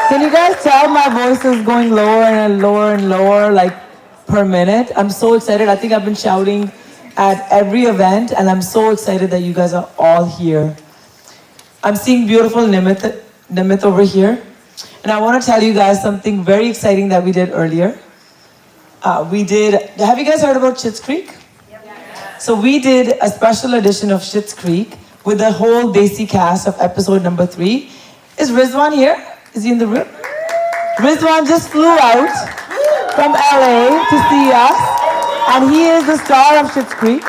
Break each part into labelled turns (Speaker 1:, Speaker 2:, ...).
Speaker 1: Can you guys tell my voice is going lower and lower and lower, like per minute? I'm so excited. I think I've been shouting at every event, and I'm so excited that you guys are all here. I'm seeing beautiful Nimit over here. And I want to tell you guys something very exciting that we did earlier. Have you guys heard about Schitt's Creek? So we did a special edition of Schitt's Creek with the whole Desi cast of episode number 3. Is Rizwan here? Is he in the room? Rizwan just flew out from LA to see us, and he is the star of Schitt's Creek.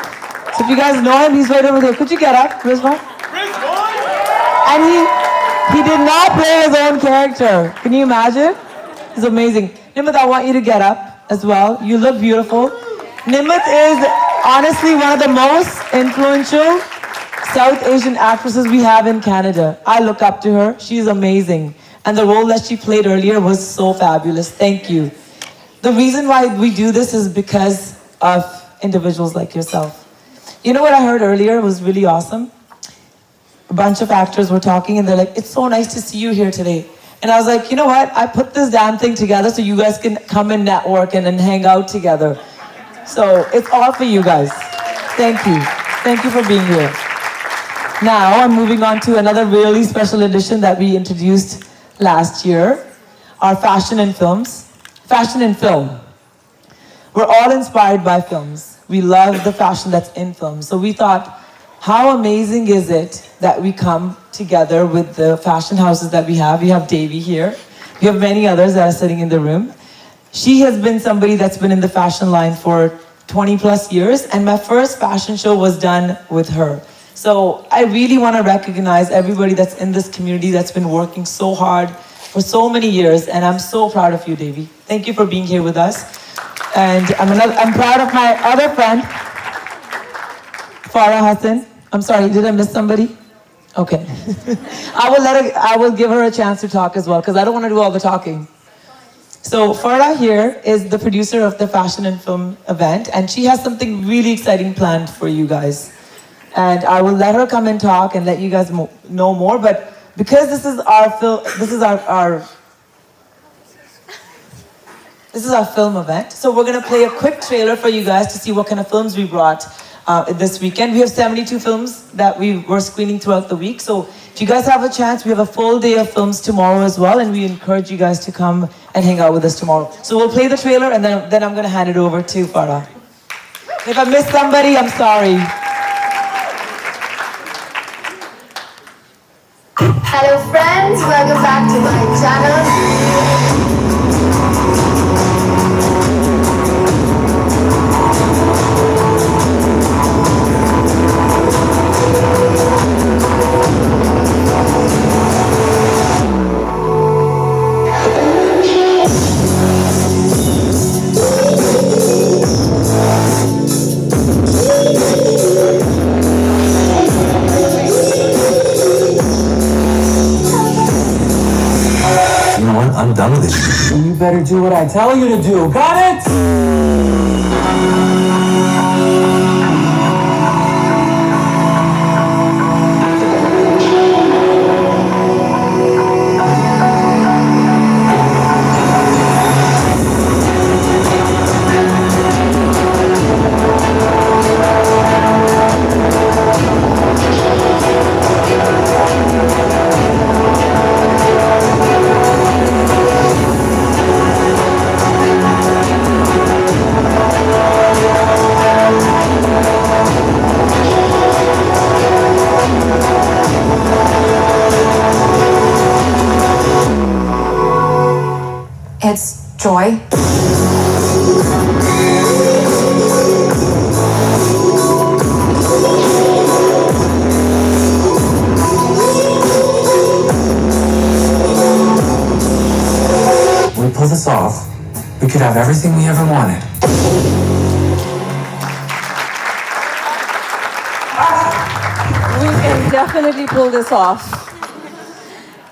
Speaker 1: So if you guys know him, he's right over there. Could you get up, Rizwan? And he did not play his own character. Can you imagine? It's amazing. Nimit, I want you to get up as well. You look beautiful. Nimit is honestly one of the most influential South Asian actresses we have in Canada. I look up to her. She's amazing. And the role that she played earlier was so fabulous. Thank you. The reason why we do this is because of individuals like yourself. You know what I heard earlier was really awesome? A bunch of actors were talking and they're like, it's so nice to see you here today. And I was like, you know what? I put this damn thing together so you guys can come and network and hang out together. So it's all for you guys. Thank you. Thank you for being here. Now I'm moving on to another really special edition that we introduced last year, our fashion and films. Fashion and film. We're all inspired by films. We love the fashion that's in films. So we thought, how amazing is it that we come together with the fashion houses that we have. We have Davy here. We have many others that are sitting in the room. She has been somebody that's been in the fashion line for 20 plus years, and my first fashion show was done with her. So I really want to recognize everybody that's in this community that's been working so hard for so many years, and I'm so proud of you, Davy. Thank you for being here with us. And I'm proud of my other friend, Farah Hassan. I'm sorry, did I miss somebody? Okay. I will give her a chance to talk as well, because I don't want to do all the talking. So Farah here is the producer of the Fashion and Film event, and she has something really exciting planned for you guys. And I will let her come and talk and let you guys know more. But because this is our film event, so we're gonna play a quick trailer for you guys to see what kind of films we brought this weekend. We have 72 films that we were screening throughout the week. So if you guys have a chance, we have a full day of films tomorrow as well, and we encourage you guys to come and hang out with us tomorrow. So we'll play the trailer, and then I'm gonna hand it over to Farah. If I missed somebody, I'm sorry.
Speaker 2: Hello friends, welcome back to my channel.
Speaker 3: I'm done with this.
Speaker 4: You better do what I tell you to do. Got it?
Speaker 2: It's joy.
Speaker 3: When we pull this off, we could have everything we ever wanted.
Speaker 5: We can definitely pull this off.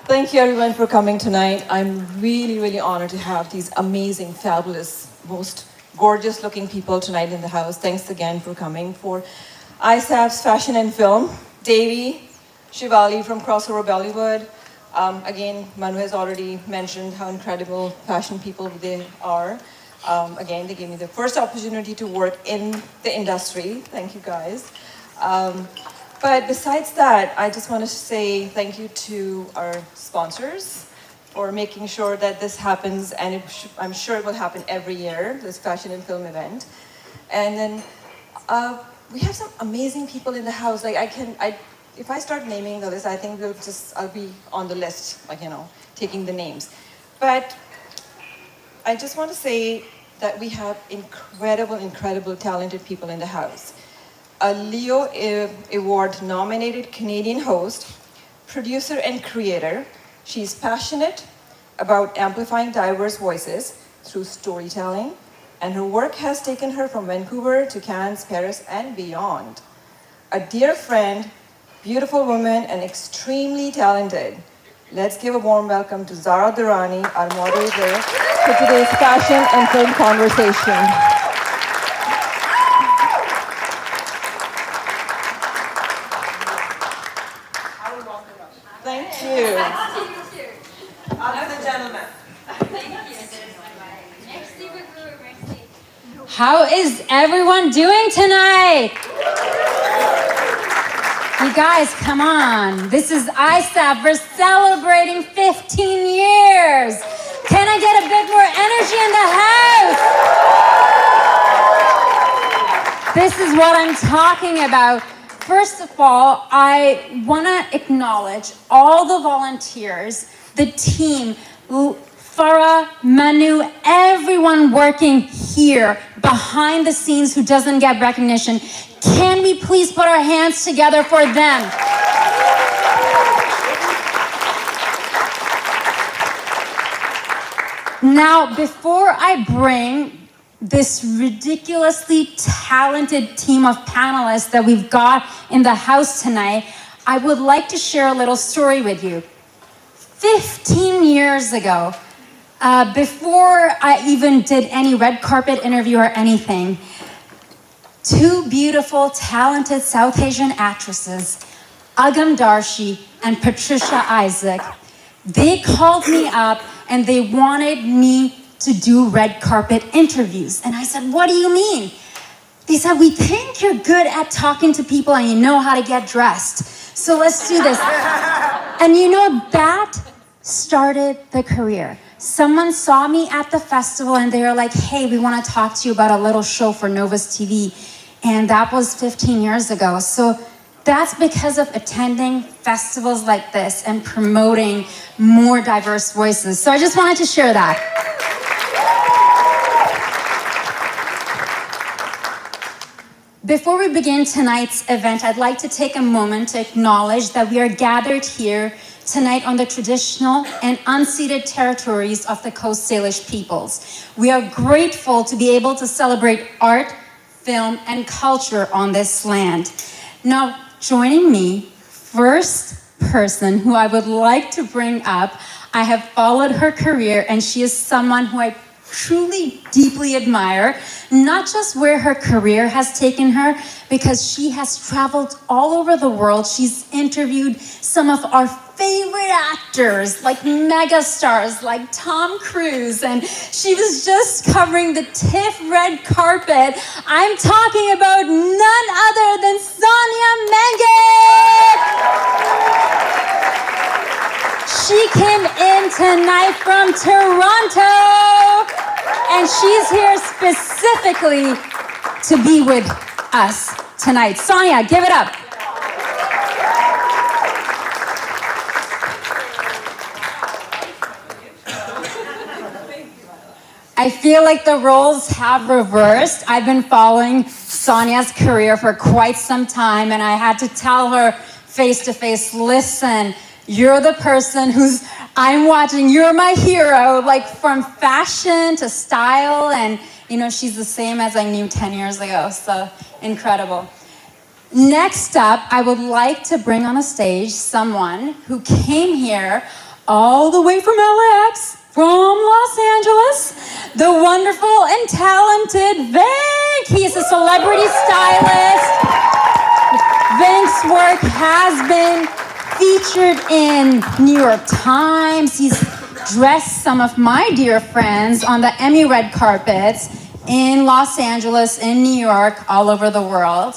Speaker 5: Thank you everyone for coming tonight. I'm really, really honored to have these amazing, fabulous, most gorgeous looking people tonight in the house. Thanks again for coming for iSAFF's Fashion and Film. Davy, Shivali from Crossover Bollywood, Again, Manu has already mentioned how incredible fashion people they are. Again, they gave me the first opportunity to work in the industry. Thank you, guys. But besides that, I just want to say thank you to our sponsors for making sure that this happens, and I'm sure it will happen every year, this fashion and film event. And then we have some amazing people in the house. Like if I start naming the list, I think I'll be on the list, like, taking the names. But I just want to say that we have incredible, talented people in the house. A Leo Award-nominated Canadian host, producer and creator. She's passionate about amplifying diverse voices through storytelling, and her work has taken her from Vancouver to Cannes, Paris, and beyond. A dear friend, beautiful woman, and extremely talented. Let's give a warm welcome to Zara Durrani, our moderator, for today's fashion and film conversation. Thank you. Other gentlemen.
Speaker 6: How is everyone doing tonight? You guys, come on. This is iSAFF. We're celebrating 15 years. Can I get a bit more energy in the house? This is what I'm talking about. First of all, I want to acknowledge all the volunteers, the team, Farah, Manu, everyone working here behind the scenes who doesn't get recognition. Can we please put our hands together for them? Now, before I bring this ridiculously talented team of panelists that we've got in the house tonight, I would like to share a little story with you. 15 years ago, before I even did any red carpet interview or anything, two beautiful, talented South Asian actresses, Agam Darshi and Patricia Isaac, they called me up and they wanted me to do red carpet interviews. And I said, what do you mean? They said, we think you're good at talking to people and you know how to get dressed. So let's do this. And that started the career. Someone saw me at the festival and they were like, hey, we want to talk to you about a little show for Novus TV. And that was 15 years ago. So that's because of attending festivals like this and promoting more diverse voices. So I just wanted to share that. Before we begin tonight's event, I'd like to take a moment to acknowledge that we are gathered here tonight on the traditional and unceded territories of the Coast Salish peoples. We are grateful to be able to celebrate art, film, and culture on this land. Now, joining me, first person who I would like to bring up, I have followed her career and she is someone who I truly deeply admire, not just where her career has taken her, because she has traveled all over the world. She's interviewed some of our favorite actors, like megastars, like Tom Cruise, and she was just covering the TIFF red carpet. I'm talking about none other than Sonia Mangat! She came in tonight from Toronto, and she's here specifically to be with us tonight. Sonia, give it up. I feel like the roles have reversed. I've been following Sonia's career for quite some time, and I had to tell her face to face, listen, you're the person I'm watching, you're my hero, like from fashion to style, and she's the same as I knew 10 years ago, so incredible. Next up, I would like to bring on a stage someone who came here all the way from LAX, from Los Angeles, the wonderful and talented Venk. He is a celebrity stylist. Venk's work has been featured in New York Times. He's dressed some of my dear friends on the Emmy red carpets in Los Angeles, in New York, all over the world.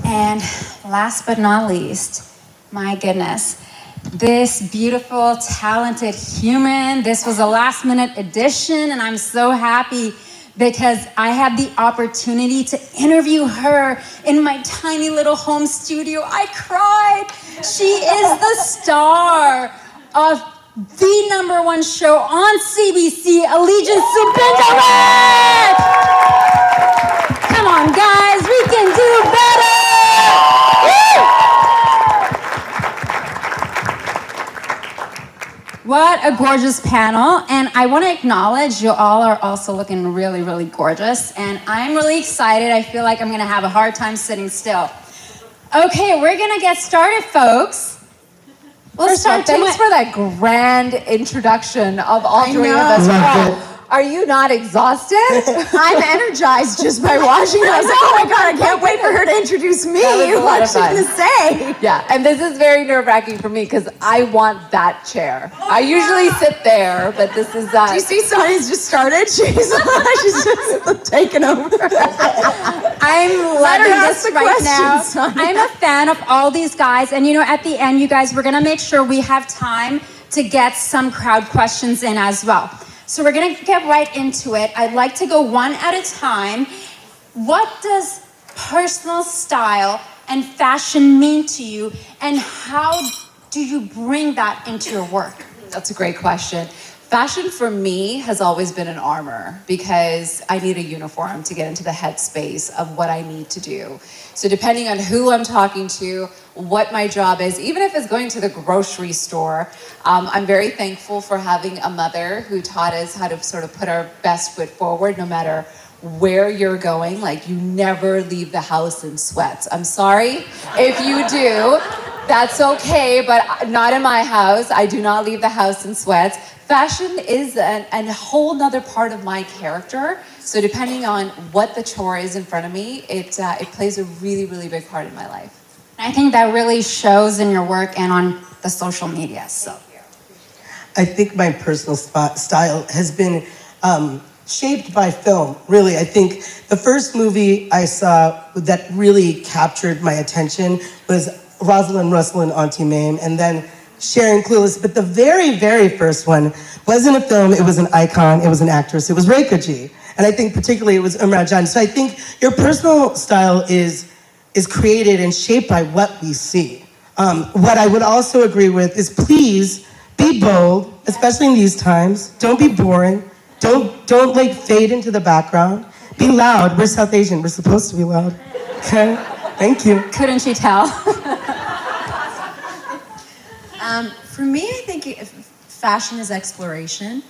Speaker 6: And last but not least, my goodness, this beautiful, talented human. This was a last-minute addition, and I'm so happy because I had the opportunity to interview her in my tiny little home studio. I cried. She is the star of the #1 show on CBC, Allegiance Supinder Wraich. Come on, guys, we can do better. Woo! What a gorgeous panel, and I want to acknowledge you all are also looking really, really gorgeous, and I'm really excited. I feel like I'm going to have a hard time sitting still. Okay, we're going to get started, folks.
Speaker 2: First of all, thanks for that grand introduction of all three of us. Wow. Are you not exhausted? I'm energized just by watching. I was like, oh my God, I can't wait for her to introduce me. What's she going to say? Yeah, and this is very nerve-wracking for me because I want that chair. I usually sit there, but this is... Do you see Sonia's just started? She's just taken over.
Speaker 6: I'm loving this right now. I'm a fan of all these guys. And you know, at the end, you guys, we're going to make sure we have time to get some crowd questions in as well. So we're going to get right into it. I'd like to go one at a time. What does personal style and fashion mean to you, and how do you bring that into your work?
Speaker 7: That's a great question. Fashion for me has always been an armor because I need a uniform to get into the headspace of what I need to do. So depending on who I'm talking to, what my job is, even if it's going to the grocery store, I'm very thankful for having a mother who taught us how to sort of put our best foot forward no matter where you're going. Like, you never leave the house in sweats. I'm sorry if you do. That's okay, but not in my house. I do not leave the house in sweats. Fashion is a whole nother part of my character. So depending on what the chore is in front of me, it plays a really, really big part in my life.
Speaker 6: I think that really shows in your work and on the social media. So,
Speaker 8: I think my personal style has been shaped by film, really. I think the first movie I saw that really captured my attention was Rosalind Russell and Auntie Mame, and then Sharon Clueless. But the very, very first one wasn't a film, it was an icon, it was an actress, it was Rekha Ji. And I think particularly it was Umrah. So I think your personal style is created and shaped by what we see. What I would also agree with is please be bold, especially in these times. Don't be boring. Don't like fade into the background. Be loud. We're South Asian. We're supposed to be loud. Okay? Thank you.
Speaker 6: couldn't you tell?
Speaker 9: For me, I think fashion is exploration.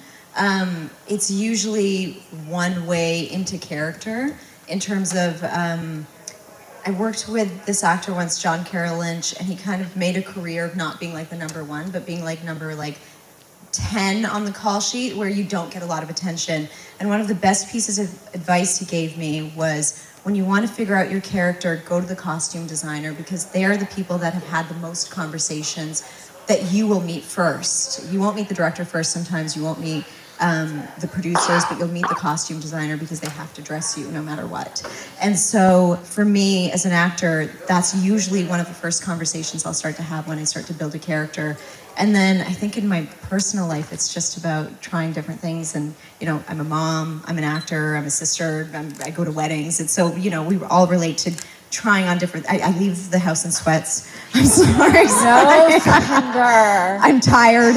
Speaker 9: It's usually one way into character in terms of, I worked with this actor once, John Carroll Lynch, and he kind of made a career of not being like the #1, but being like number 10 on the call sheet where you don't get a lot of attention. And one of the best pieces of advice he gave me was, when you want to figure out your character, go to the costume designer, because they are the people that have had the most conversations that you will meet first. You won't meet the director first sometimes, you won't meet the producers, but you'll meet the costume designer because they have to dress you no matter what. And so for me as an actor, that's usually one of the first conversations I'll start to have when I start to build a character. And then I think in my personal life, it's just about trying different things. And, you know, I'm a mom, I'm an actor, I'm a sister, I go to weddings. And so, you know, we all relate to trying on different, I leave the house in sweats. I'm sorry.
Speaker 7: No, Supinder.
Speaker 9: I'm tired.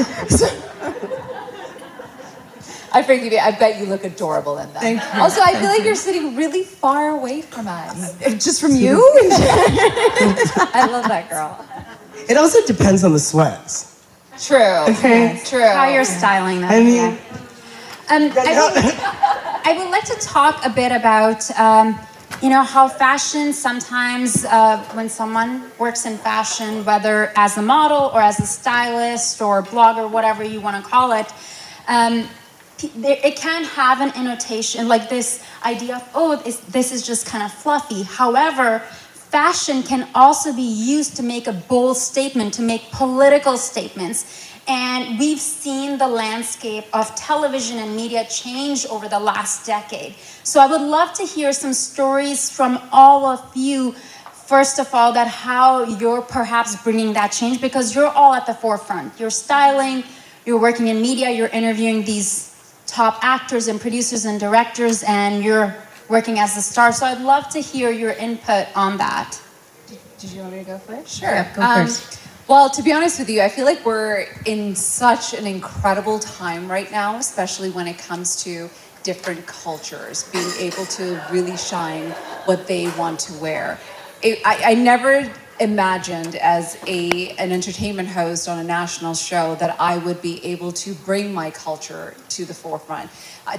Speaker 7: I forgive you. I bet you look adorable in that.
Speaker 9: Thank you.
Speaker 7: Also, I feel like you're sitting really far away from us.
Speaker 9: Just from you?
Speaker 7: I love that girl.
Speaker 8: It also depends on the sweats.
Speaker 7: True.
Speaker 8: Okay.
Speaker 7: True.
Speaker 6: How you're styling that.
Speaker 8: I mean,
Speaker 6: I would like to talk a bit about, you know, how fashion sometimes, when someone works in fashion, whether as a model or as a stylist or blogger, whatever you want to call it, it can have an annotation, like this idea of, oh, this is just kind of fluffy. However, fashion can also be used to make a bold statement, to make political statements. And we've seen the landscape of television and media change over the last decade. So I would love to hear some stories from all of you, first of all, that how you're perhaps bringing that change, because you're all at the forefront. You're styling, you're working in media, you're interviewing these top actors and producers and directors, and you're working as the star. So I'd love to hear your input on that.
Speaker 7: Did you want me to go first?
Speaker 9: Sure. Yeah, go first.
Speaker 7: Well, to be honest with you, I feel like we're in such an incredible time right now, especially when it comes to different cultures, being able to really shine what they want to wear. I never imagined as an entertainment host on a national show that I would be able to bring my culture to the forefront.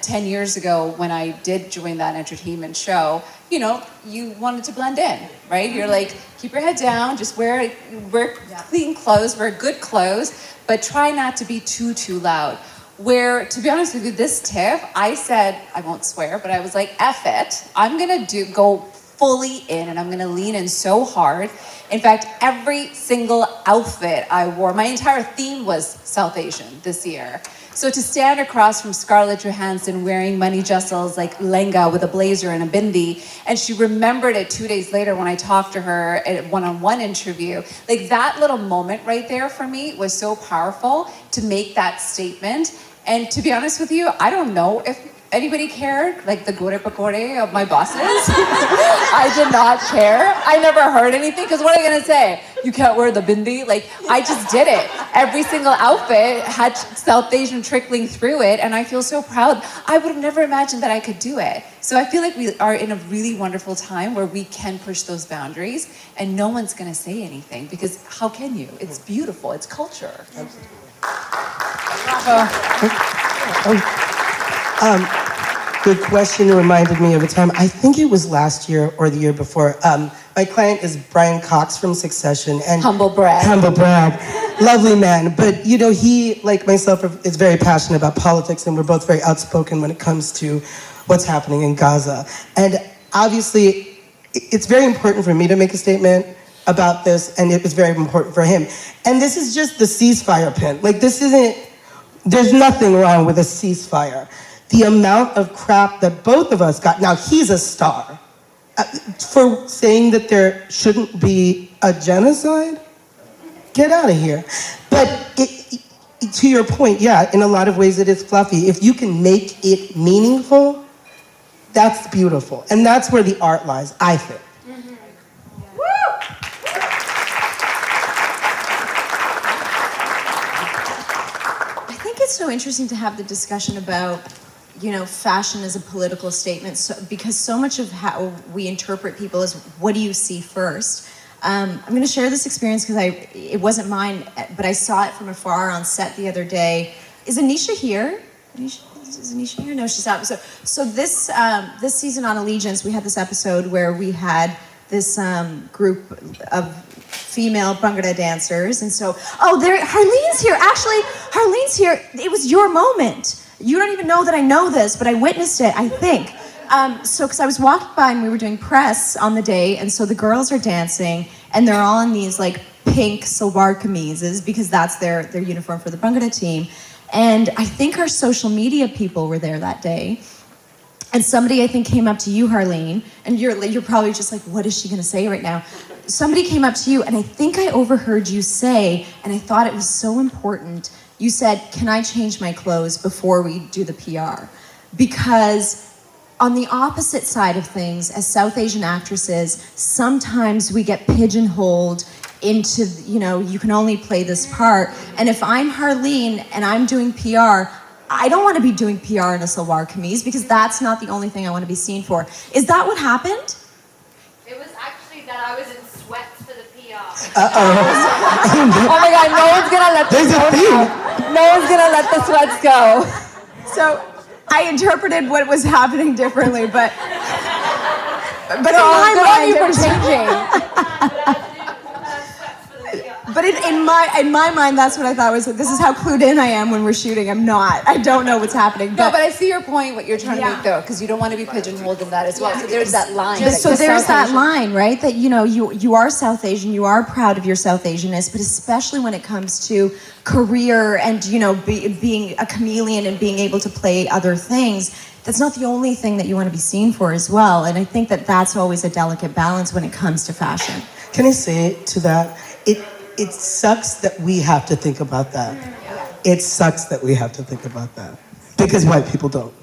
Speaker 7: 10 years ago, when I did join that entertainment show, you wanted to blend in, right? You're like, keep your head down, just wear clean clothes, wear good clothes, but try not to be too loud. Where, to be honest with you, this TIFF, I said, I won't swear, but I was like, F it. I'm gonna go fully in, and I'm gonna lean in so hard. In fact, every single outfit I wore, my entire theme was South Asian this year. So to stand across from Scarlett Johansson wearing Mani Jessel's like lenga with a blazer and a bindi, and she remembered it 2 days later when I talked to her at a one-on-one interview, like that little moment right there for me was so powerful to make that statement. And to be honest with you, I don't know if anybody cared, like the gore pakore of my bosses. I did not care. I never heard anything, because what are you gonna say? You can't wear the bindi? Like, I just did it. Every single outfit had South Asian trickling through it, and I feel so proud. I would have never imagined that I could do it. So I feel like we are in a really wonderful time where we can push those boundaries, and no one's gonna say anything, because how can you? It's beautiful, it's culture.
Speaker 8: Good question reminded me of a time, I think it was last year or the year before. My client is Brian Cox from Succession. And
Speaker 7: Humble brag.
Speaker 8: Humble brag. Lovely man. But, he, like myself, is very passionate about politics, and we're both very outspoken when it comes to what's happening in Gaza. And obviously, it's very important for me to make a statement about this, and it was very important for him. And this is just the ceasefire pin. Like, there's nothing wrong with a ceasefire. The amount of crap that both of us got, now he's a star, for saying that there shouldn't be a genocide? Get out of here. But to your point, yeah, in a lot of ways it is fluffy. If you can make it meaningful, that's beautiful. And that's where the art lies, I think.
Speaker 9: It's so interesting to have the discussion about, fashion as a political statement, because so much of how we interpret people is, what do you see first? I'm going to share this experience because it wasn't mine, but I saw it from afar on set the other day. Is Anisha here? Is Anisha here? No, she's out. So this season on Allegiance, we had this episode where we had this group of female Bhangra dancers, and so, Harleen's here. Actually, Harleen's here. It was your moment. You don't even know that I know this, but I witnessed it, I think. Because I was walking by and we were doing press on the day, and so the girls are dancing, and they're all in these like pink salwar kameezes, because that's their uniform for the Bhangra team. And I think our social media people were there that day. And somebody, I think, came up to you, Harleen, and you're probably just like, what is she gonna say right now? Somebody came up to you, and I think I overheard you say, and I thought it was so important, you said, can I change my clothes before we do the PR? Because on the opposite side of things, as South Asian actresses, sometimes we get pigeonholed into, you can only play this part. And if I'm Harleen and I'm doing PR, I don't want to be doing PR in a salwar kameez, because that's not the only thing I want to be seen for. Is that what happened?
Speaker 10: It was actually that I was in sweats for the PR.
Speaker 2: Oh my God, no one's gonna let this go. No one's gonna let the sweats go.
Speaker 9: So I interpreted what was happening differently, but in my mind,
Speaker 2: good on you for changing. But in my mind, that's what I thought was. This is how clued in I am when we're shooting. I'm not. I don't know what's happening.
Speaker 7: No, but I see your point. What you're trying to make, though, because you don't want to be pigeonholed in that as well. So there's that line.
Speaker 2: So there's that line, right? That you are South Asian. You are proud of your South Asianness, but especially when it comes to career and being a chameleon and being able to play other things. That's not the only thing that you want to be seen for as well. And I think that that's always a delicate balance when it comes to fashion.
Speaker 8: Can I say to that? It sucks that we have to think about that. It sucks that we have to think about that. Because white people don't.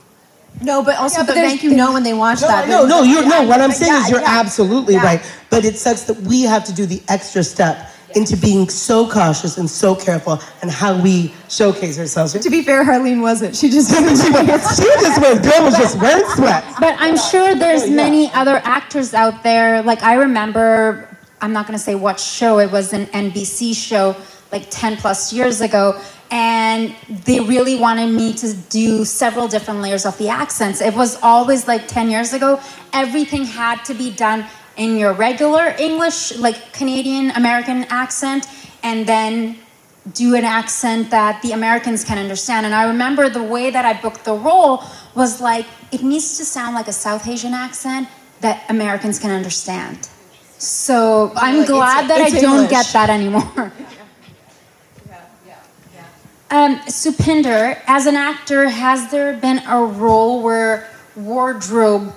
Speaker 2: No, but also, but thank you know when they watch that.
Speaker 8: No, what I'm saying is you're absolutely right. But it sucks that we have to do the extra step into being so cautious and so careful and how we showcase ourselves.
Speaker 2: To be fair, Harleen wasn't. She just
Speaker 8: girl was just wearing sweats.
Speaker 6: But I'm sure there's many other actors out there. Like I remember, I'm not going to say what show, it was an NBC show like 10 plus years ago, and they really wanted me to do several different layers of the accents. It was always like 10 years ago, everything had to be done in your regular English, like Canadian American accent, and then do an accent that the Americans can understand. And I remember the way that I booked the role was like, it needs to sound like a South Asian accent that Americans can understand. So I'm glad that I don't get that anymore. Supinder, as an actor, has there been a role where wardrobe,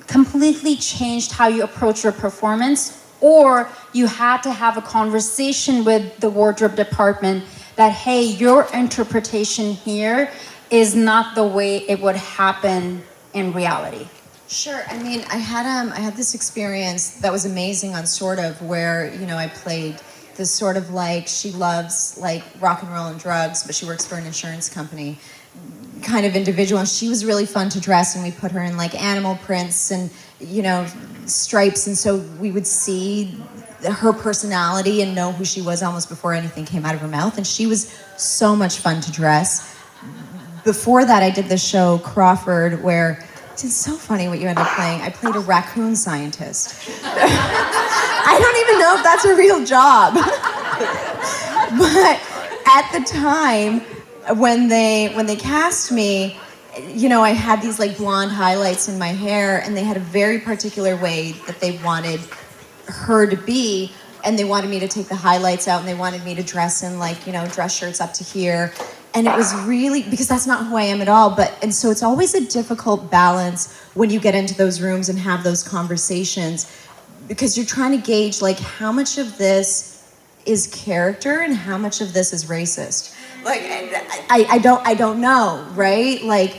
Speaker 6: completely changed how you approach your performance, or you had to have a conversation with the wardrobe department that, hey, your interpretation here is not the way it would happen in reality?
Speaker 9: Sure. I mean, I had this experience that was amazing on Sort of, where, I played this sort of like, she loves like rock and roll and drugs, but she works for an insurance company kind of individual. And she was really fun to dress, and we put her in like animal prints and, stripes. And so we would see her personality and know who she was almost before anything came out of her mouth. And she was so much fun to dress. Before that, I did this show, Crawford, where it's so funny what you end up playing. I played a raccoon scientist. I don't even know if that's a real job. But at the time, when they cast me, I had these like blonde highlights in my hair, and they had a very particular way that they wanted her to be, and they wanted me to take the highlights out, and they wanted me to dress in like, dress shirts up to here. And it was really, because that's not who I am at all, and so it's always a difficult balance when you get into those rooms and have those conversations, because you're trying to gauge like how much of this is character and how much of this is racist. Like, I don't know, right? Like,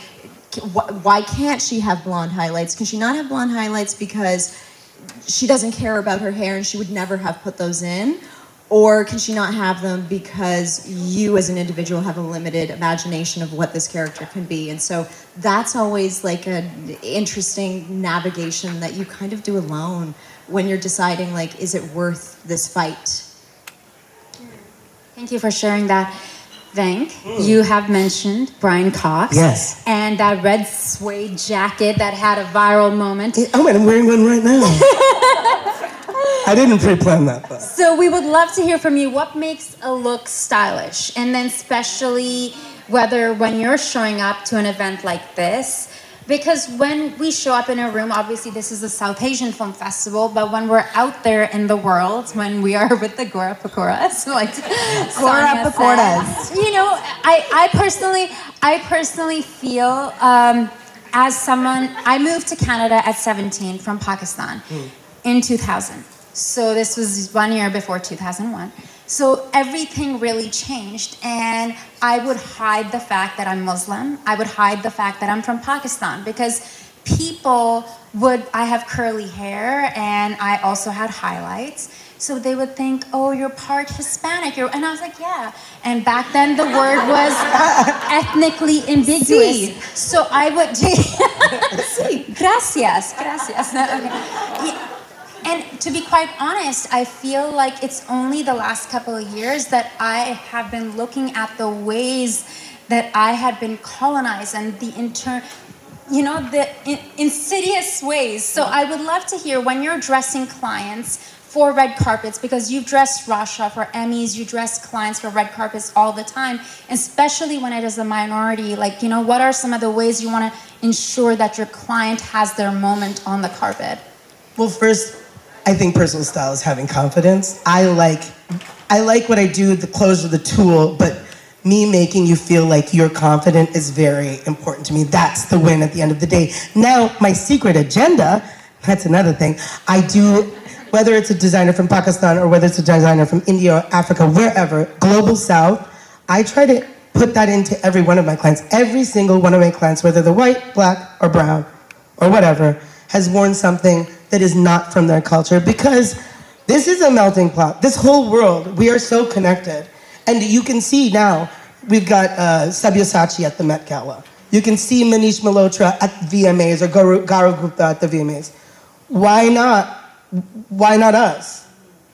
Speaker 9: why can't she have blonde highlights? Can she not have blonde highlights because she doesn't care about her hair and she would never have put those in? Or can she not have them because you as an individual have a limited imagination of what this character can be? And so that's always like an interesting navigation that you kind of do alone when you're deciding, like, is it worth this fight?
Speaker 6: Thank you for sharing that. Venk, you have mentioned Brian Cox.
Speaker 8: Yes.
Speaker 6: And that red suede jacket that had a viral moment.
Speaker 8: Oh, and I'm wearing one right now. I didn't pre-plan that, though.
Speaker 6: So we would love to hear from you. What makes a look stylish? And then especially whether when you're showing up to an event like this, because when we show up in a room, obviously this is a South Asian Film Festival, but when we're out there in the world, when we are with the Gora Pakoras, like Sonia
Speaker 2: Pakoras,
Speaker 6: I personally feel as someone, I moved to Canada at 17 from Pakistan in 2000. So this was 1 year before 2001. So everything really changed, and I would hide the fact that I'm Muslim. I would hide the fact that I'm from Pakistan, because people I have curly hair and I also had highlights. So they would think, oh, you're part Hispanic. And I was like, yeah. And back then the word was ethnically ambiguous. So I would, gracias. No, okay. Yeah. And to be quite honest, I feel like it's only the last couple of years that I have been looking at the ways that I had been colonized and the insidious ways. So I would love to hear, when you're dressing clients for red carpets? Because you've dressed Rasha for Emmys, you dress clients for red carpets all the time, especially when it is a minority. Like, you know, what are some of the ways you want to ensure that your client has their moment on the carpet?
Speaker 8: Well, first, I think personal style is having confidence. I like what I do, the clothes are the tool, but me making you feel like you're confident is very important to me. That's the win at the end of the day. Now, my secret agenda, that's another thing. I do, whether it's a designer from Pakistan or whether it's a designer from India or Africa, wherever, Global South, I try to put that into every one of my clients. Every single one of my clients, whether they're white, black, or brown, or whatever, has worn something that is not from their culture, because this is a melting pot. This whole world, we are so connected. And you can see now, we've got Sabyasachi at the Met Gala. You can see Manish Malhotra at VMAs or Gaurav Gupta at the VMAs. Why not? Why not us?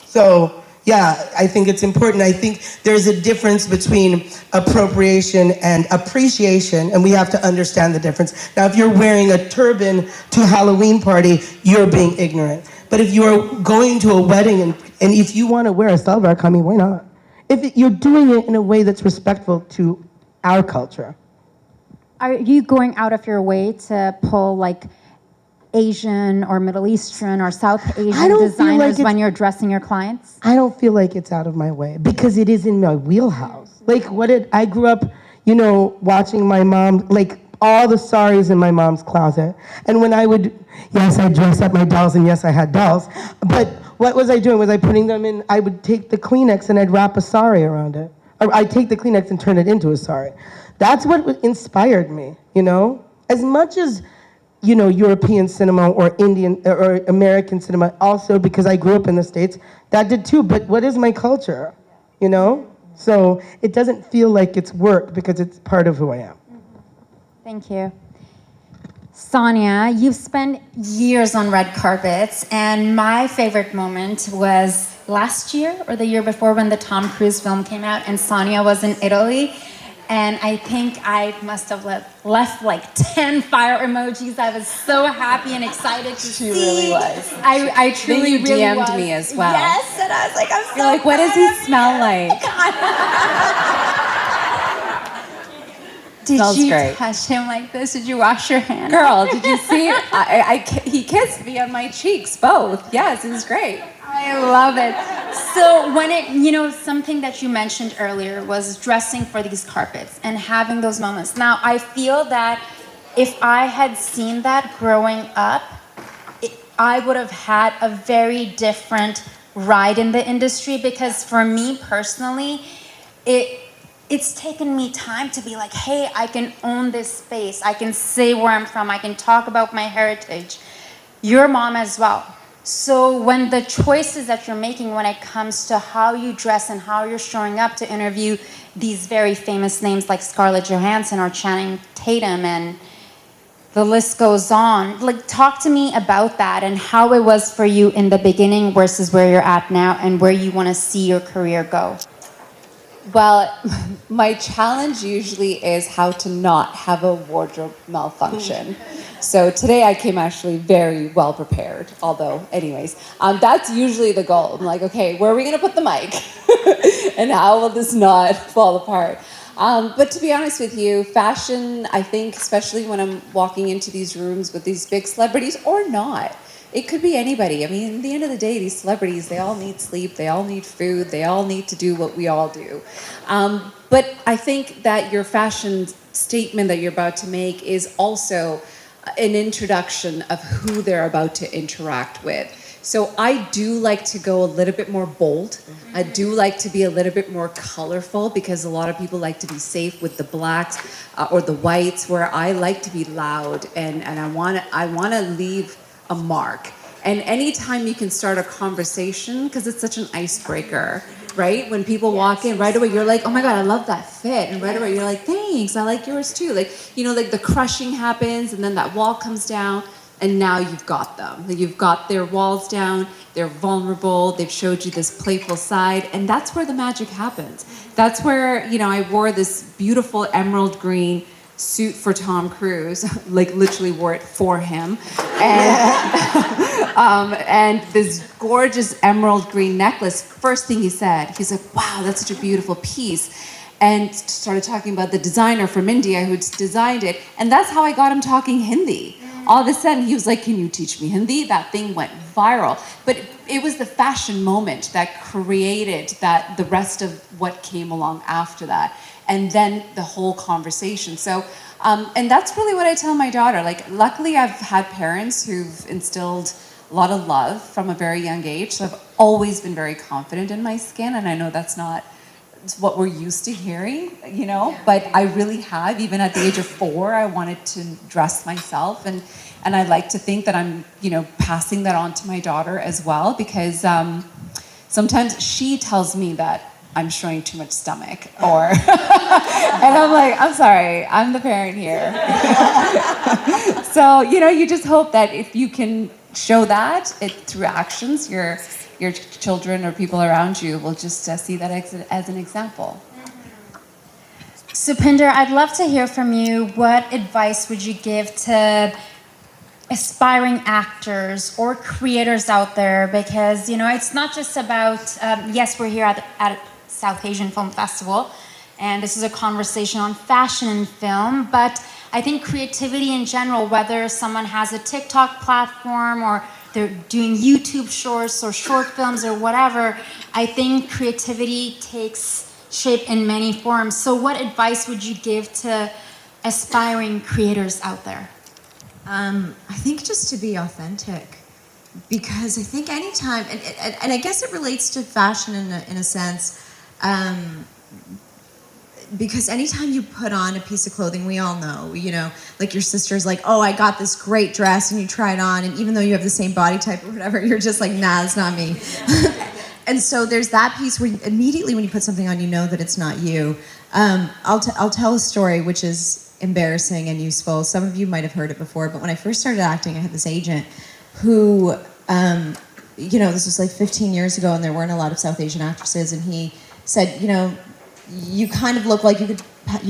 Speaker 8: So, yeah, I think it's important. I think there's a difference between appropriation and appreciation, and we have to understand the difference. Now, if you're wearing a turban to a Halloween party, you're being ignorant. But if you're going to a wedding and if you want to wear a salwar kameez, why not? If you're doing it in a way that's respectful to our culture.
Speaker 6: Are you going out of your way to pull like Asian or Middle Eastern or South Asian designers when you're dressing your clients?
Speaker 8: I don't feel like it's out of my way because it is in my wheelhouse. Like I grew up, watching my mom, like all the saris in my mom's closet. And when yes, I dressed up my dolls, and yes, I had dolls. But what was I doing? Was I putting them in? I would take the Kleenex and I'd wrap a sari around it. Or I'd take the Kleenex and turn it into a sari. That's what inspired me, As much as, European cinema or Indian or American cinema, also because I grew up in the States, that did too. But what is my culture, So it doesn't feel like it's work because it's part of who I am.
Speaker 6: Thank you. Sonia, you've spent years on red carpets, and my favorite moment was last year or the year before when the Tom Cruise film came out and Sonia was in Italy. And I think I must have left like 10 fire emojis. I was so happy and excited to see.
Speaker 7: She really was.
Speaker 6: I truly
Speaker 7: then you
Speaker 6: really
Speaker 7: DM'd
Speaker 6: was.
Speaker 7: me as well.
Speaker 6: Yes, and I was like, I'm so
Speaker 7: You're like, what does he smell like?
Speaker 6: Did you
Speaker 7: great.
Speaker 6: touch him like this? Did you wash your hands?
Speaker 7: Girl, did you see it? He kissed me on my cheeks, both. Yes, it was great.
Speaker 6: I love it. So when something that you mentioned earlier was dressing for these carpets and having those moments. Now, I feel that if I had seen that growing up, I would have had a very different ride in the industry, because for me personally, it's taken me time to be like, hey, I can own this space. I can say where I'm from. I can talk about my heritage. Your mom as well. So when the choices that you're making when it comes to how you dress and how you're showing up to interview these very famous names like Scarlett Johansson or Channing Tatum, and the list goes on, like, talk to me about that and how it was for you in the beginning versus where you're at now and where you want to see your career go.
Speaker 7: Well, my challenge usually is how to not have a wardrobe malfunction. So today I came actually very well prepared, although anyways, that's usually the goal. I'm like, okay, where are we gonna put the mic? And how will this not fall apart? But to be honest with you, fashion, I think, especially when I'm walking into these rooms with these big celebrities or not, it could be anybody. I mean, at the end of the day, these celebrities, they all need sleep, they all need food, they all need to do what we all do. But I think that your fashion statement that you're about to make is also an introduction of who they're about to interact with. So I do like to go a little bit more bold. I do like to be a little bit more colorful, because a lot of people like to be safe with the blacks or the whites, where I like to be loud and I wanna leave a mark. And anytime you can start a conversation, because it's such an icebreaker, right? When people walk in, right away you're like, oh my God, I love that fit. And right away you're like, thanks, I like yours too. Like, like the crushing happens and then that wall comes down and now you've got them. You've got their walls down, they're vulnerable, they've showed you this playful side, and that's where the magic happens. That's where, I wore this beautiful emerald green suit for Tom Cruise, like literally wore it for him, and and this gorgeous emerald green necklace. First thing he said, he's like, "Wow, that's such a beautiful piece," and started talking about the designer from India who designed it, and that's how I got him talking Hindi. All of a sudden, he was like, "Can you teach me Hindi?" That thing went viral, but it was the fashion moment that created the rest of what came along after that. And then the whole conversation. So, and that's really what I tell my daughter. Like, luckily I've had parents who've instilled a lot of love from a very young age. So I've always been very confident in my skin. And I know that's not what we're used to hearing, you know, but I really have. Even at the age of 4, I wanted to dress myself. And I like to think that I'm, you know, passing that on to my daughter as well, because sometimes she tells me that I'm showing too much stomach, or, and I'm like, I'm sorry, I'm the parent here. So, you know, you just hope that if you can show that through actions, your children or people around you will just see that as an example.
Speaker 6: Supinder, I'd love to hear from you. What advice would you give to aspiring actors or creators out there? Because, you know, it's not just about, yes, we're here at South Asian Film Festival, and this is a conversation on fashion and film, but I think creativity in general, whether someone has a TikTok platform or they're doing YouTube shorts or short films or whatever, I think creativity takes shape in many forms. So what advice would you give to aspiring creators out there?
Speaker 9: I think just to be authentic, because I think anytime, and I guess it relates to fashion in a sense, because anytime you put on a piece of clothing, we all know, you know, like your sister's like, "Oh, I got this great dress," and you try it on, and even though you have the same body type or whatever, you're just like, "Nah, it's not me." And so there's that piece where immediately when you put something on, you know that it's not you. I'll tell a story which is embarrassing and useful. Some of you might have heard it before, but when I first started acting, I had this agent who, you know, this was like 15 years ago, and there weren't a lot of South Asian actresses, and he said, "You know, you kind of look like you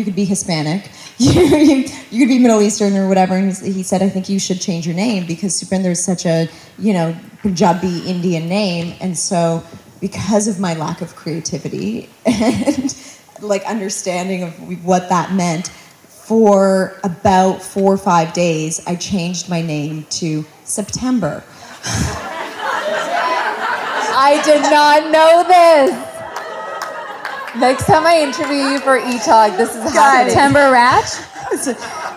Speaker 9: could be Hispanic, you could be Middle Eastern or whatever." And he said, "I think you should change your name, because Supinder is such a, you know, Punjabi Indian name." And so, because of my lack of creativity and like understanding of what that meant, for about 4 or 5 days, I changed my name to September.
Speaker 2: I did not know this. Next time I interview you for E-Talk, this is happening. Supinder Wraich?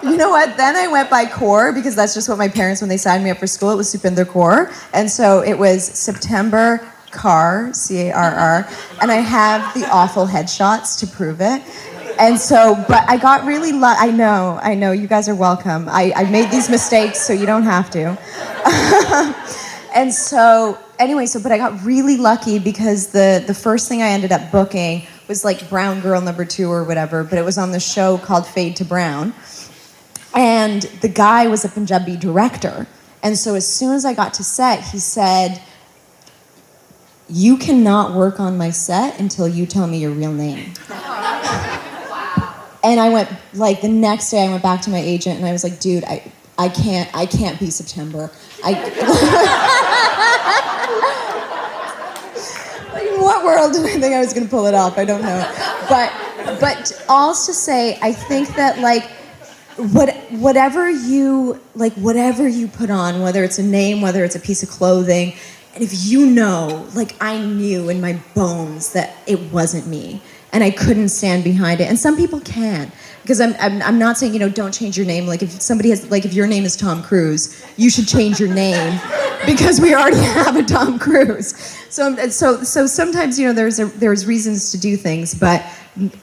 Speaker 9: You know what? Then I went by Kaur, because that's just what my parents, when they signed me up for school, it was Supinder Kaur. And so it was September Carr, C-A-R-R. And I have the awful headshots to prove it. And so, but I got really I know, you guys are welcome. I made these mistakes, so you don't have to. And so, anyway, but I got really lucky, because the first thing I ended up booking was like Brown Girl #2 or whatever, but it was on the show called Fade to Brown. And the guy was a Punjabi director. And so as soon as I got to set, he said, "You cannot work on my set until you tell me your real name." And I went, like, the next day I went back to my agent and I was like, "Dude, I can't be September. Like, in what world did I think I was gonna pull it off? I don't know. But all to say, I think that, like, whatever you put on, whether it's a name, whether it's a piece of clothing, and if you know, like I knew in my bones that it wasn't me, and I couldn't stand behind it. And some people can, because I'm not saying, you know, don't change your name. Like, if somebody has, like, if your name is Tom Cruise, you should change your name, because we already have a Tom Cruise. So sometimes, you know, there's reasons to do things, but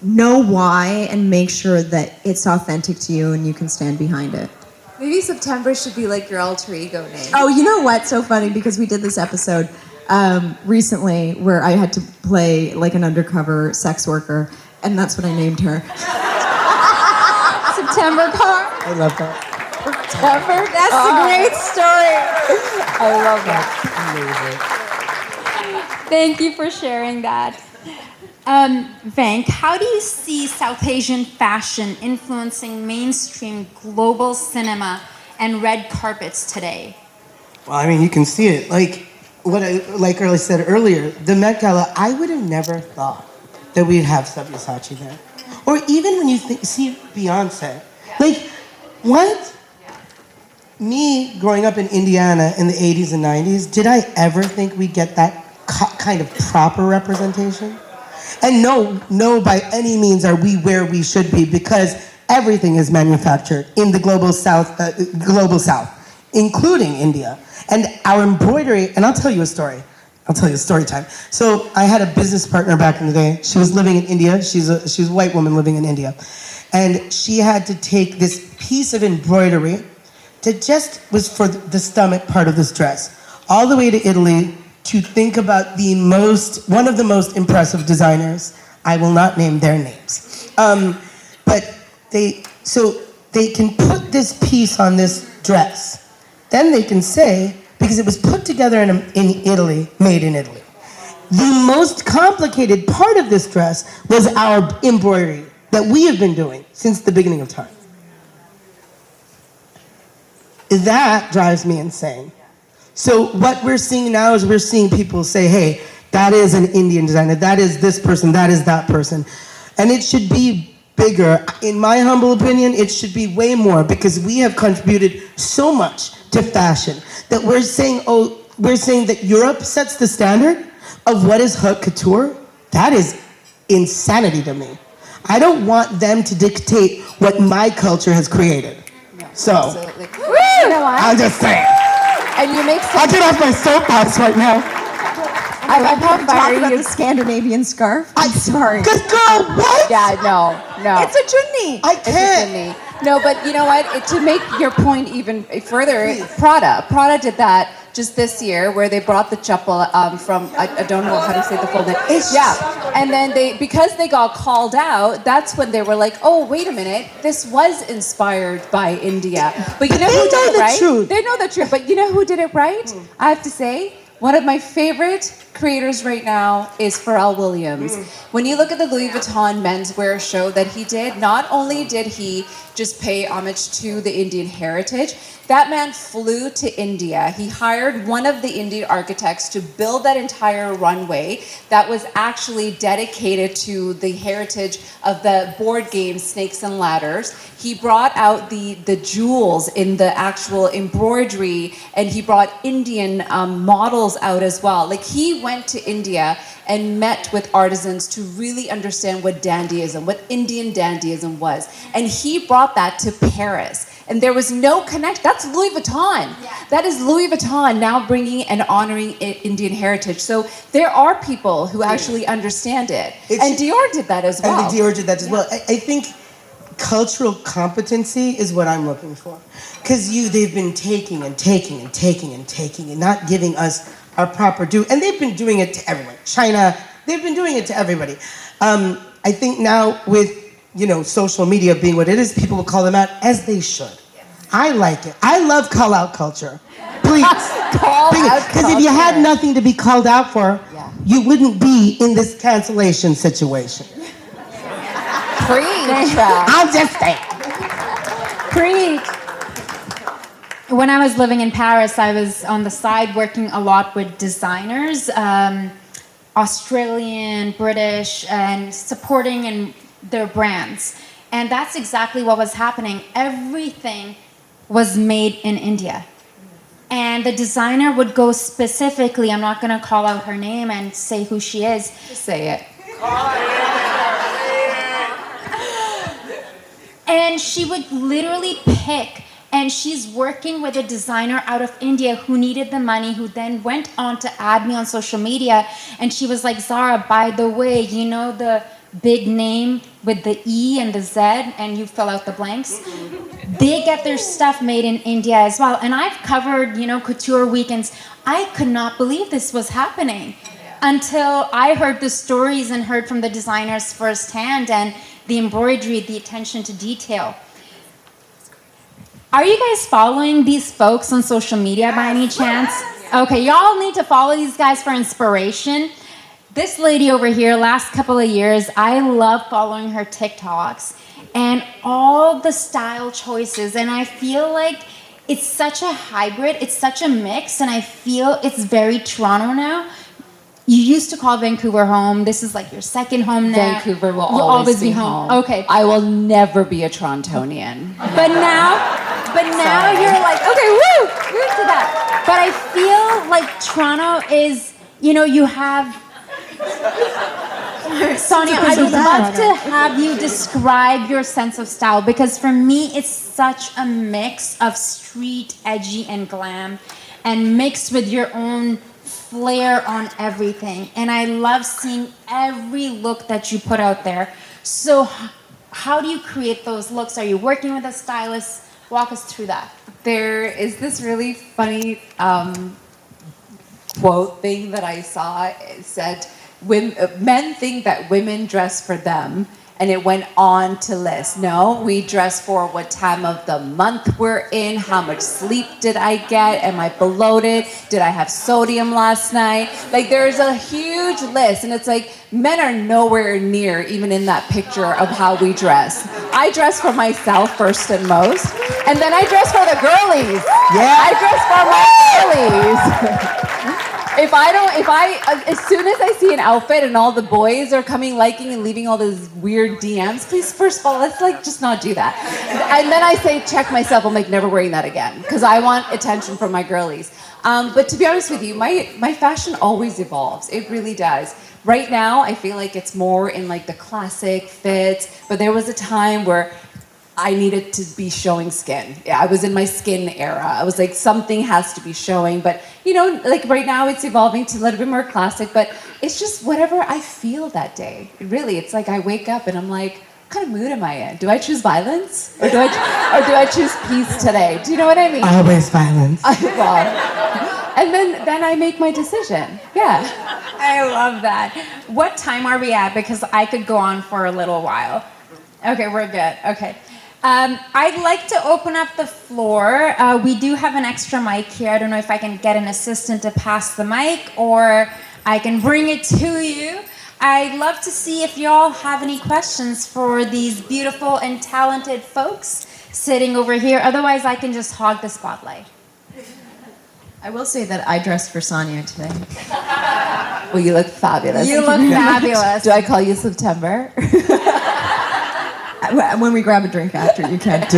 Speaker 9: know why and make sure that it's authentic to you and you can stand behind it.
Speaker 7: Maybe September should be like your alter ego name.
Speaker 9: Oh, you know what? So funny, because we did this episode recently where I had to play like an undercover sex worker, and that's what I named her.
Speaker 2: September Carr.
Speaker 8: I love that.
Speaker 2: September? That's a great story. I love that.
Speaker 8: Amazing.
Speaker 6: Thank you for sharing that. Venk, how do you see South Asian fashion influencing mainstream global cinema and red carpets today?
Speaker 8: Well, I mean, you can see it. Like I said earlier, the Met Gala, I would have never thought that we'd have Sabyasachi there. Or even when you see Beyonce. Like, what? Me growing up in Indiana in the 80s and 90s, did I ever think we'd get that kind of proper representation? And no, by any means are we where we should be, because everything is manufactured in the global south, including India. And our embroidery, and I'll tell you a story. I'll tell you a story time. So I had a business partner back in the day. She was living in India. She's a white woman living in India. And she had to take this piece of embroidery that just was for the stomach part of this dress, all the way to Italy to think about one of the most impressive designers. I will not name their names. But they can put this piece on this dress. Then they can say, because it was put together in Italy, made in Italy. The most complicated part of this dress was our embroidery that we have been doing since the beginning of time. That drives me insane. So what we're seeing now is we're seeing people say, hey, that is an Indian designer, that is this person, that is that person. And it should be bigger. In my humble opinion, it should be way more, because we have contributed so much to fashion that we're saying that Europe sets the standard of what is haute couture. That is insanity to me. I don't want them to dictate what my culture has created. So,
Speaker 2: Absolutely. You know what?
Speaker 8: I'm just saying.
Speaker 2: And you make
Speaker 8: I'll get off my soapbox right now.
Speaker 2: I love how talk about the Scandinavian scarf. I'm sorry.
Speaker 8: Because girl, what?
Speaker 2: Yeah, no.
Speaker 9: It's a chutney.
Speaker 8: I can't.
Speaker 2: It's a chutney. No, but you know what? To make your point even further, Prada did that just this year, where they brought the chappal from, I don't know how to say the full name. Yeah, and then because they got called out, that's when they were like, oh, wait a minute, this was inspired by India. But you know who did it right?
Speaker 8: Truth.
Speaker 2: They know the truth. But you know who did it right? I have to say, one of my favorite creators right now is Pharrell Williams. When you look at the Louis Vuitton menswear show that he did, not only did he just pay homage to the Indian heritage, that man flew to India. He hired one of the Indian architects to build that entire runway that was actually dedicated to the heritage of the board game Snakes and Ladders. He brought out the jewels in the actual embroidery, and he brought Indian models out as well. Like, he went to India and met with artisans to really understand what dandyism, what Indian dandyism was. And he brought that to Paris. And there was no connect. That's Louis Vuitton. Yeah. That is Louis Vuitton now bringing and honoring Indian heritage. So there are people who actually understand it. And Dior did that as well.
Speaker 8: And Dior did that as well. I think cultural competency is what I'm looking for. Because they've been taking and taking and taking and taking and not giving us our proper due. And they've been doing it to everyone. China, they've been doing it to everybody. I think now with social media being what it is, people will call them out, as they should. I like it. I love call out culture. Please. Because if you had nothing to be called out for, you wouldn't be in this cancellation situation.
Speaker 2: Preach.
Speaker 8: I'll just say.
Speaker 6: Preach. When I was living in Paris, I was on the side working a lot with designers, Australian, British, and supporting their brands. And that's exactly what was happening. Everything was made in India. And the designer would go specifically, I'm not going to call out her name and say who she is.
Speaker 2: Just say it.
Speaker 6: And she would literally pick, and she's working with a designer out of India who needed the money, who then went on to add me on social media. And she was like, Zara, by the way, you know the big name with the E and the Z, and you fill out the blanks? They get their stuff made in India as well. And I've covered, couture weekends. I could not believe this was happening until I heard the stories and heard from the designers firsthand, and the embroidery, the attention to detail. Are you guys following these folks on social media by any chance? Okay, y'all need to follow these guys for inspiration. This lady over here, last couple of years, I love following her TikToks and all the style choices. And I feel like it's such a hybrid, it's such a mix, and I feel it's very Toronto now. You used to call Vancouver home. This is like your second home now.
Speaker 7: Vancouver will always be home.
Speaker 6: Okay.
Speaker 7: I will never be a Torontonian.
Speaker 6: But now you're like, okay, woo to that. But I feel like Toronto is, you have... Sonia, I would love to have you describe your sense of style, because for me, it's such a mix of street, edgy, and glam, and mixed with your own flair on everything. And I love seeing every look that you put out there. So how do you create those looks? Are you working with a stylist? Walk us through that.
Speaker 7: There is this really funny quote thing that I saw. It said, men think that women dress for them, and it went on to list, no, we dress for what time of the month we're in, how much sleep did I get, am I bloated, did I have sodium last night? Like, there's a huge list, and it's like, men are nowhere near even in that picture of how we dress. I dress for myself first and most, and then I dress for the girlies. Yeah. I dress for my girlies. As soon as I see an outfit and all the boys are coming, liking, and leaving all those weird DMs, please, first of all, let's just not do that. And then I say, check myself, I'm like, never wearing that again, because I want attention from my girlies. But to be honest with you, my fashion always evolves. It really does. Right now, I feel like it's more in like the classic fits, but there was a time where I needed to be showing skin. Yeah, I was in my skin era. I was like, something has to be showing. But, like right now it's evolving to a little bit more classic, but it's just whatever I feel that day. Really, it's like I wake up and I'm like, what kind of mood am I in? Do I choose violence? Or do I choose peace today? Do you know what I mean?
Speaker 8: Always violence.
Speaker 7: And then I make my decision. Yeah.
Speaker 6: I love that. What time are we at? Because I could go on for a little while. Okay, we're good. Okay. I'd like to open up the floor. We do have an extra mic here. I don't know if I can get an assistant to pass the mic, or I can bring it to you. I'd love to see if y'all have any questions for these beautiful and talented folks sitting over here. Otherwise, I can just hog the spotlight.
Speaker 9: I will say that I dressed for Sonia today.
Speaker 7: Well, you look fabulous.
Speaker 6: You look fabulous.
Speaker 7: Do I call you September?
Speaker 9: When we grab a drink after, you can.
Speaker 7: Do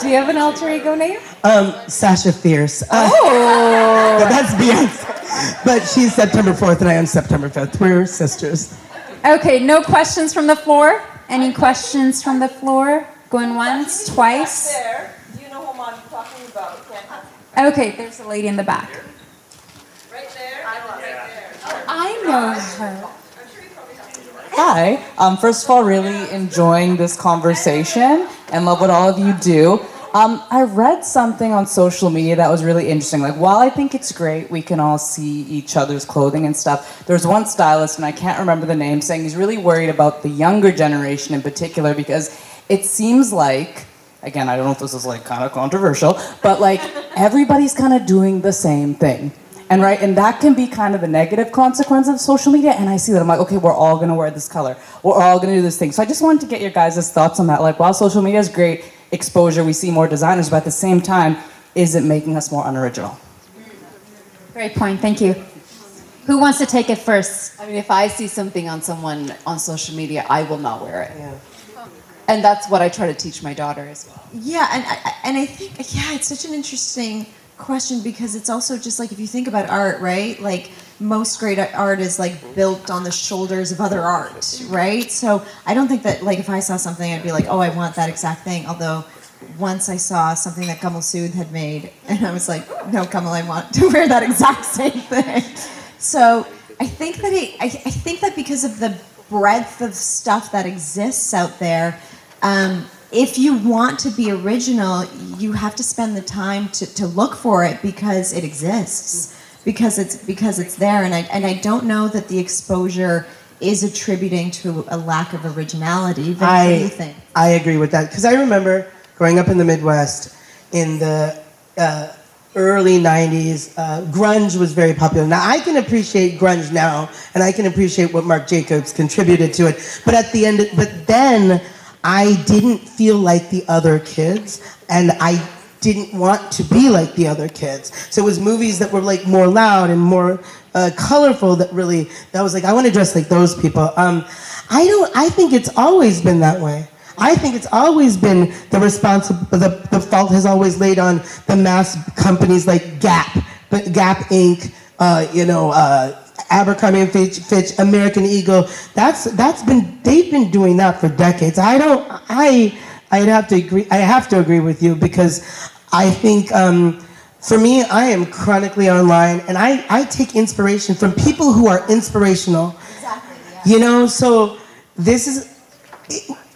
Speaker 7: you have an alter ego name?
Speaker 8: Sasha Fierce.
Speaker 7: Oh!
Speaker 8: But that's Beyonce. But she's September 4th and I am September 5th. We're sisters.
Speaker 6: Okay, no questions from the floor? Any questions from the floor? Going once, twice?
Speaker 5: There. Do you know who I'm talking about?
Speaker 6: Okay, there's a lady in the back.
Speaker 5: Right there? Right there.
Speaker 6: I know her.
Speaker 11: Hi. First of all, really enjoying this conversation and love what all of you do. I read something on social media that was really interesting. Like, while I think it's great, we can all see each other's clothing and stuff. There's one stylist, and I can't remember the name, saying he's really worried about the younger generation in particular, because it seems like, again, I don't know if this is like kind of controversial, but like everybody's kind of doing the same thing. And that can be kind of a negative consequence of social media. And I see that, I'm like, okay, we're all gonna wear this color. We're all gonna do this thing. So I just wanted to get your guys' thoughts on that. Like, while social media is great exposure, we see more designers, but at the same time, is it making us more unoriginal?
Speaker 6: Great point, thank you. Who wants to take it first?
Speaker 7: I mean, if I see something on someone on social media, I will not wear it. Yeah. And that's what I try to teach my daughter as well.
Speaker 9: Yeah, and I think, it's such an interesting question, because it's also just like, if you think about art, right? Like, most great art is like built on the shoulders of other art, right? So I don't think that, like, if I saw something, I'd be like, oh, I want that exact thing. Although once I saw something that Kamal Sood had made, and I was like, no, Kamal, I want to wear that exact same thing. So I think that because of the breadth of stuff that exists out there, if you want to be original, you have to spend the time to look for it, because it exists, because it's there. And I don't know that the exposure is attributing to a lack of originality. What do you think?
Speaker 8: I agree with that, because I remember growing up in the Midwest in the early 90s, grunge was very popular. Now, I can appreciate grunge now, and I can appreciate what Marc Jacobs contributed to it. But then I didn't feel like the other kids, and I didn't want to be like the other kids. So it was movies that were like more loud and more colorful that was like, I want to dress like those people. I think it's always been that way. I think it's always been the fault has always laid on the mass companies like Gap Inc., Abercrombie and Fitch, American Eagle. They've been doing that for decades. I have to agree with you, because I think for me, I am chronically online, and I take inspiration from people who are inspirational. Exactly. Yeah. So this is.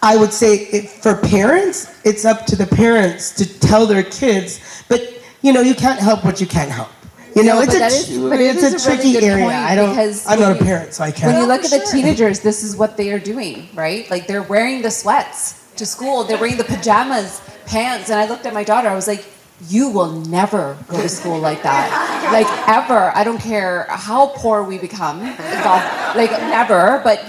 Speaker 8: I would say for parents, it's up to the parents to tell their kids, but you can't help what you can't help. It's a tricky area. I'm not a parent, so I can't.
Speaker 7: When you look at the teenagers, this is what they are doing, right? Like they're wearing the sweats to school, they're wearing the pajamas, pants, and I looked at my daughter, I was like, you will never go to school like that. Like ever. I don't care how poor we become. Like never, but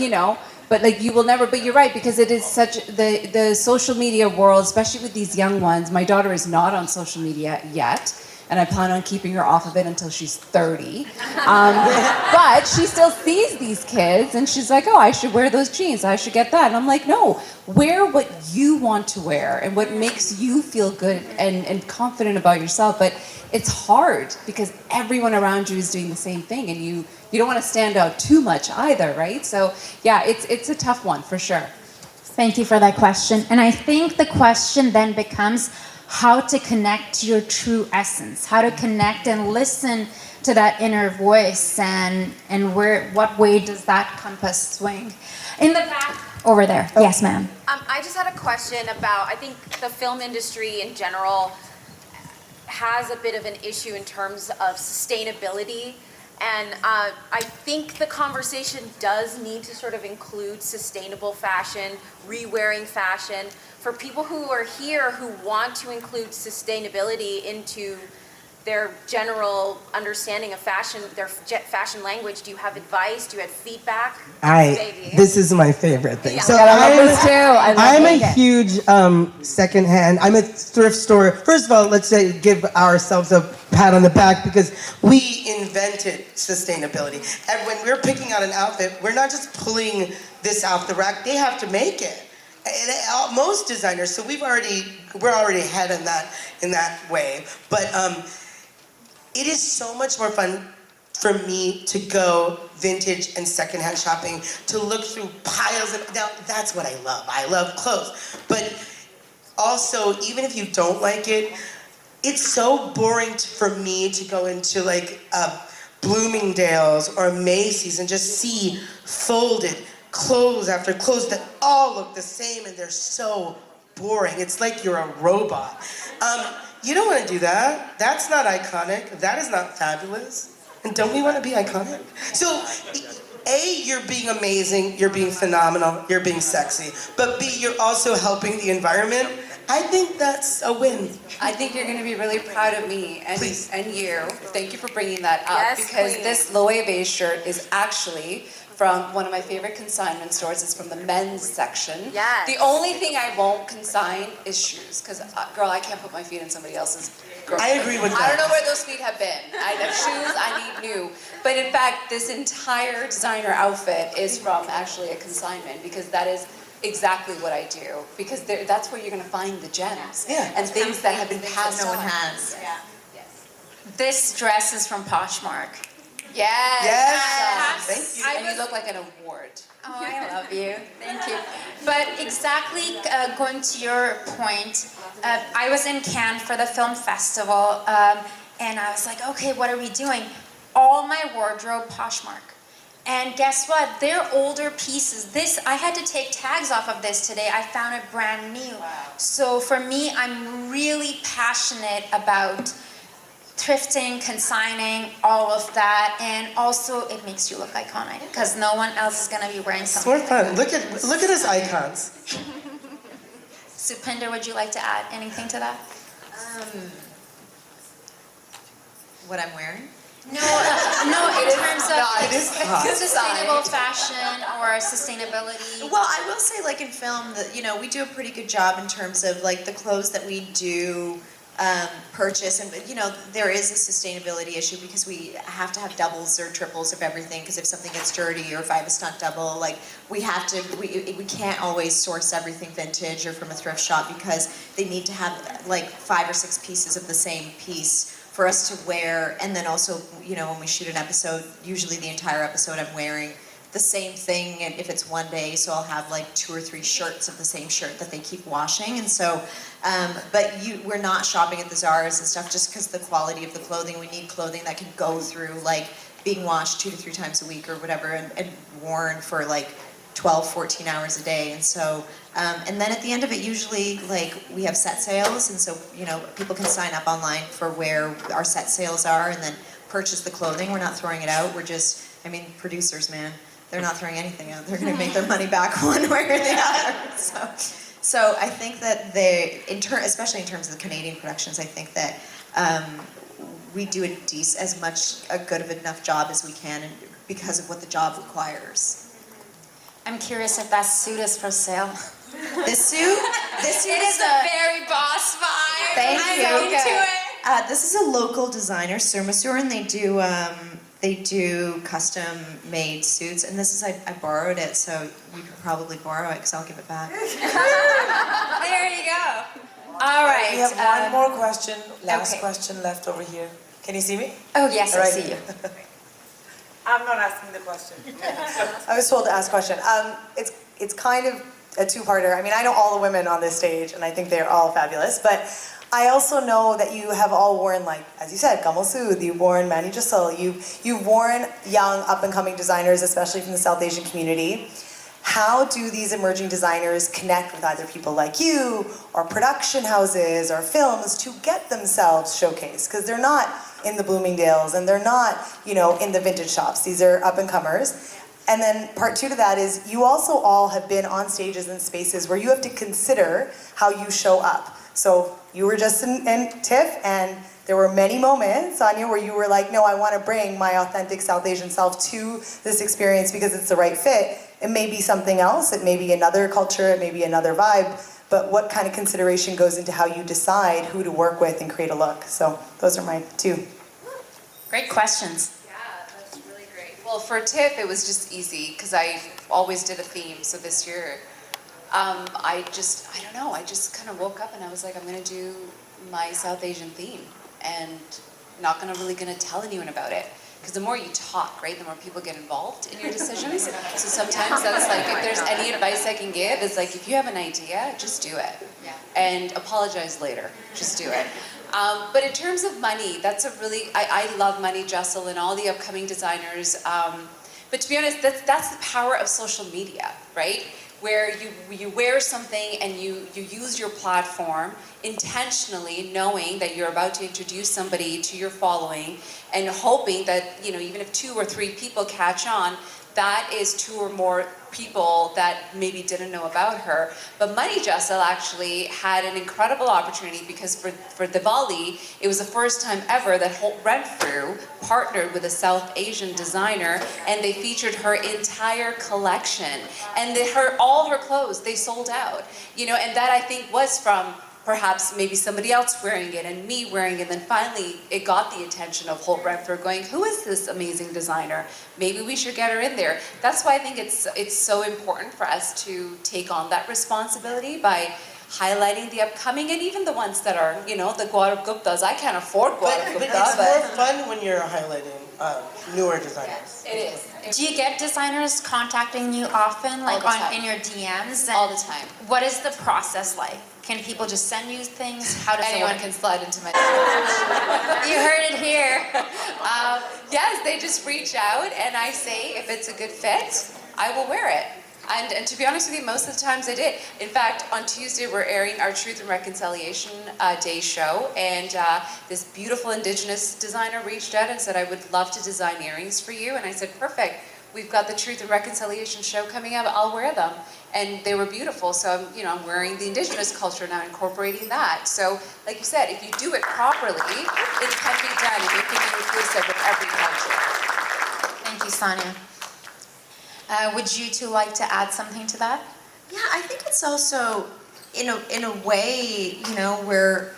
Speaker 7: But like you will never, but you're right, because it is such, the social media world, especially with these young ones. My daughter is not on social media yet, and I plan on keeping her off of it until she's 30. But she still sees these kids, and she's like, oh, I should wear those jeans, I should get that. And I'm like, no, wear what you want to wear and what makes you feel good and confident about yourself. But it's hard because everyone around you is doing the same thing, and you don't want to stand out too much either, right? So yeah, it's a tough one for sure.
Speaker 6: Thank you for that question. And I think the question then becomes how to connect to your true essence, how to connect and listen to that inner voice, and what way does that compass swing? In the back over there. Oh. Yes, ma'am.
Speaker 10: I just had a question about, I think the film industry in general has a bit of an issue in terms of sustainability. And I think the conversation does need to sort of include sustainable fashion, re-wearing fashion. For people who are here who want to include sustainability into their general understanding of fashion, their fashion language, do you have advice? Do you have feedback?
Speaker 8: This is my favorite thing.
Speaker 10: Yeah.
Speaker 8: So
Speaker 7: I love this too.
Speaker 8: I'm a huge secondhand. I'm a thrift store. First of all, let's say give ourselves a pat on the back, because we invented sustainability. And when we're picking out an outfit, we're not just pulling this off the rack. They have to make it. And most designers. So we're already ahead in that way. But it is so much more fun for me to go vintage and secondhand shopping, to look through piles of, now that's what I love. I love clothes. But also, even if you don't like it, it's so boring for me to go into like Bloomingdale's or Macy's and just see folded clothes after clothes that all look the same, and they're so boring. It's like you're a robot. You don't want to do that. That's not iconic. That is not fabulous. And don't we want to be iconic? So, A, you're being amazing, you're being phenomenal, you're being sexy. But B, you're also helping the environment. I think that's a win.
Speaker 7: I think you're going to be really proud of me and you. Thank you for bringing that up, because this Loewe shirt is actually from one of my favorite consignment stores. It's from the men's section.
Speaker 10: Yes.
Speaker 7: The only thing I won't consign is shoes, because girl, I can't put my feet in somebody else's.
Speaker 8: I agree with that.
Speaker 7: I don't know where those feet have been. I have shoes, I need new. But in fact, this entire designer outfit is from actually a consignment, because that is exactly what I do, because that's where you're going to find the gems and things that have been passed
Speaker 9: no
Speaker 7: on.
Speaker 9: one has.
Speaker 7: Yeah. Yes.
Speaker 6: This dress is from Poshmark.
Speaker 7: Yes.
Speaker 8: Yes. Thank you.
Speaker 7: And you look like an award.
Speaker 6: Oh, I love you. Thank you. But exactly going to your point, I was in Cannes for the film festival, and I was like, okay, what are we doing? All my wardrobe, Poshmark. And guess what? They're older pieces. This, I had to take tags off of this today. I found it brand new. Wow. So for me, I'm really passionate about thrifting, consigning, all of that, and also it makes you look iconic, because no one else is gonna be wearing something.
Speaker 8: It's more fun. Look at us icons.
Speaker 6: Supinder, would you like to add anything to that?
Speaker 9: what I'm wearing?
Speaker 6: No, in terms of
Speaker 9: sustainable
Speaker 6: fashion or sustainability.
Speaker 9: Well, I will say, like in film, that we do a pretty good job in terms of like the clothes that we do purchase, and there is a sustainability issue because we have to have doubles or triples of everything, because if something gets dirty or if I have a stunt double, like we can't always source everything vintage or from a thrift shop, because they need to have like 5 or 6 pieces of the same piece for us to wear. And then also, when we shoot an episode, usually the entire episode I'm wearing the same thing, and if it's one day, so I'll have like 2 or 3 shirts of the same shirt that they keep washing. And so, we're not shopping at the Zara's and stuff just because the quality of the clothing. We need clothing that can go through like being washed 2 to 3 times a week or whatever, and worn for like 12, 14 hours a day. And so, and then at the end of it, usually like we have set sales, and so people can sign up online for where our set sales are and then purchase the clothing. We're not throwing it out. We're just, producers, man, they're not throwing anything out. They're going to make their money back one way or the other. So I think that especially in terms of the Canadian productions, I think that we do as much a good of enough job as we can, and because of what the job requires.
Speaker 6: I'm curious if that suit is for sale.
Speaker 9: This suit
Speaker 6: It is a very boss vibe.
Speaker 9: Thank
Speaker 6: I'm
Speaker 9: you.
Speaker 6: into it.
Speaker 9: This is a local designer, Surmasur, and they do custom-made suits. And this is I borrowed it, so you could probably borrow it because I'll give it back.
Speaker 6: There you go. All right.
Speaker 1: We have one more question, last question left over here. Can you see me?
Speaker 6: Oh yes, I
Speaker 1: Right.
Speaker 6: see you.
Speaker 12: I'm not asking the question. I was told to ask a question. It's kind of a two-parter. I know all the women on this stage, and I think they're all fabulous, but I also know that you have all worn, like, as you said, Kamal Sood, you've worn Manny Giselle, you've worn young, up-and-coming designers, especially from the South Asian community. How do these emerging designers connect with either people like you, or production houses, or films to get themselves showcased? Because they're not in the Bloomingdales, and they're not, in the vintage shops. These are up-and-comers. And then part 2 to that is, you also all have been on stages and spaces where you have to consider how you show up. So you were just in TIFF, and there were many moments, Sonia, where you were like, no, I want to bring my authentic South Asian self to this experience because it's the right fit. It may be something else, it may be another culture, it may be another vibe, but what kind of consideration goes into how you decide who to work with and create a look? So those are my 2.
Speaker 6: Great questions.
Speaker 7: Yeah, that's really great. Well, for TIFF, it was just easy because I always did a theme. So this year, I don't know, I just kind of woke up and I was like, I'm going to do my South Asian theme and not really going to tell anyone about it. Because the more you talk, right, the more people get involved in your decisions. So sometimes that's like, if there's any advice I can give, it's like, if you have an idea, just do it. Yeah. And apologize later. Just do it. But in terms of money, that's I love Manny Giselle and all the upcoming designers. But to be honest, that's the power of social media, right? Where you wear something and you use your platform intentionally, knowing that you're about to introduce somebody to your following and hoping that, even if 2 or 3 people catch on, that is 2 or more people that maybe didn't know about her. But Manny Giselle actually had an incredible opportunity because for Diwali, it was the first time ever that Holt Renfrew partnered with a South Asian designer, and they featured her entire collection. And all her clothes, they sold out. And that I think was from perhaps maybe somebody else wearing it and me wearing it, and then finally it got the attention of Holt Renfrew going, who is this amazing designer? Maybe we should get her in there. That's why I think it's so important for us to take on that responsibility by highlighting the upcoming and even the ones that are, the Gaurav Guptas. I can't afford Gaurav Gupta.
Speaker 8: But it's more fun when you're highlighting newer designers.
Speaker 7: Yes, it is.
Speaker 6: Do you get designers contacting you often, like in your DMs?
Speaker 7: All the time.
Speaker 6: What is the process like? Can people just send you things? How does
Speaker 7: Anyone
Speaker 6: it work?
Speaker 7: can slide into my
Speaker 6: You heard it here.
Speaker 7: Yes, they just reach out and I say if it's a good fit, I will wear it. And to be honest with you, most of the times I did. In fact, on Tuesday we're airing our Truth and Reconciliation Day show, and this beautiful Indigenous designer reached out and said, I would love to design earrings for you. And I said, perfect. we've got the Truth and Reconciliation show coming up, I'll wear them. And they were beautiful, so I'm wearing the indigenous culture now, incorporating that. So, like you said, if you do it properly, it can be done, and you can be inclusive of every culture.
Speaker 9: Thank you, Sonia. Would you two like to add something to that?
Speaker 13: Yeah, I think it's also, in a way, we're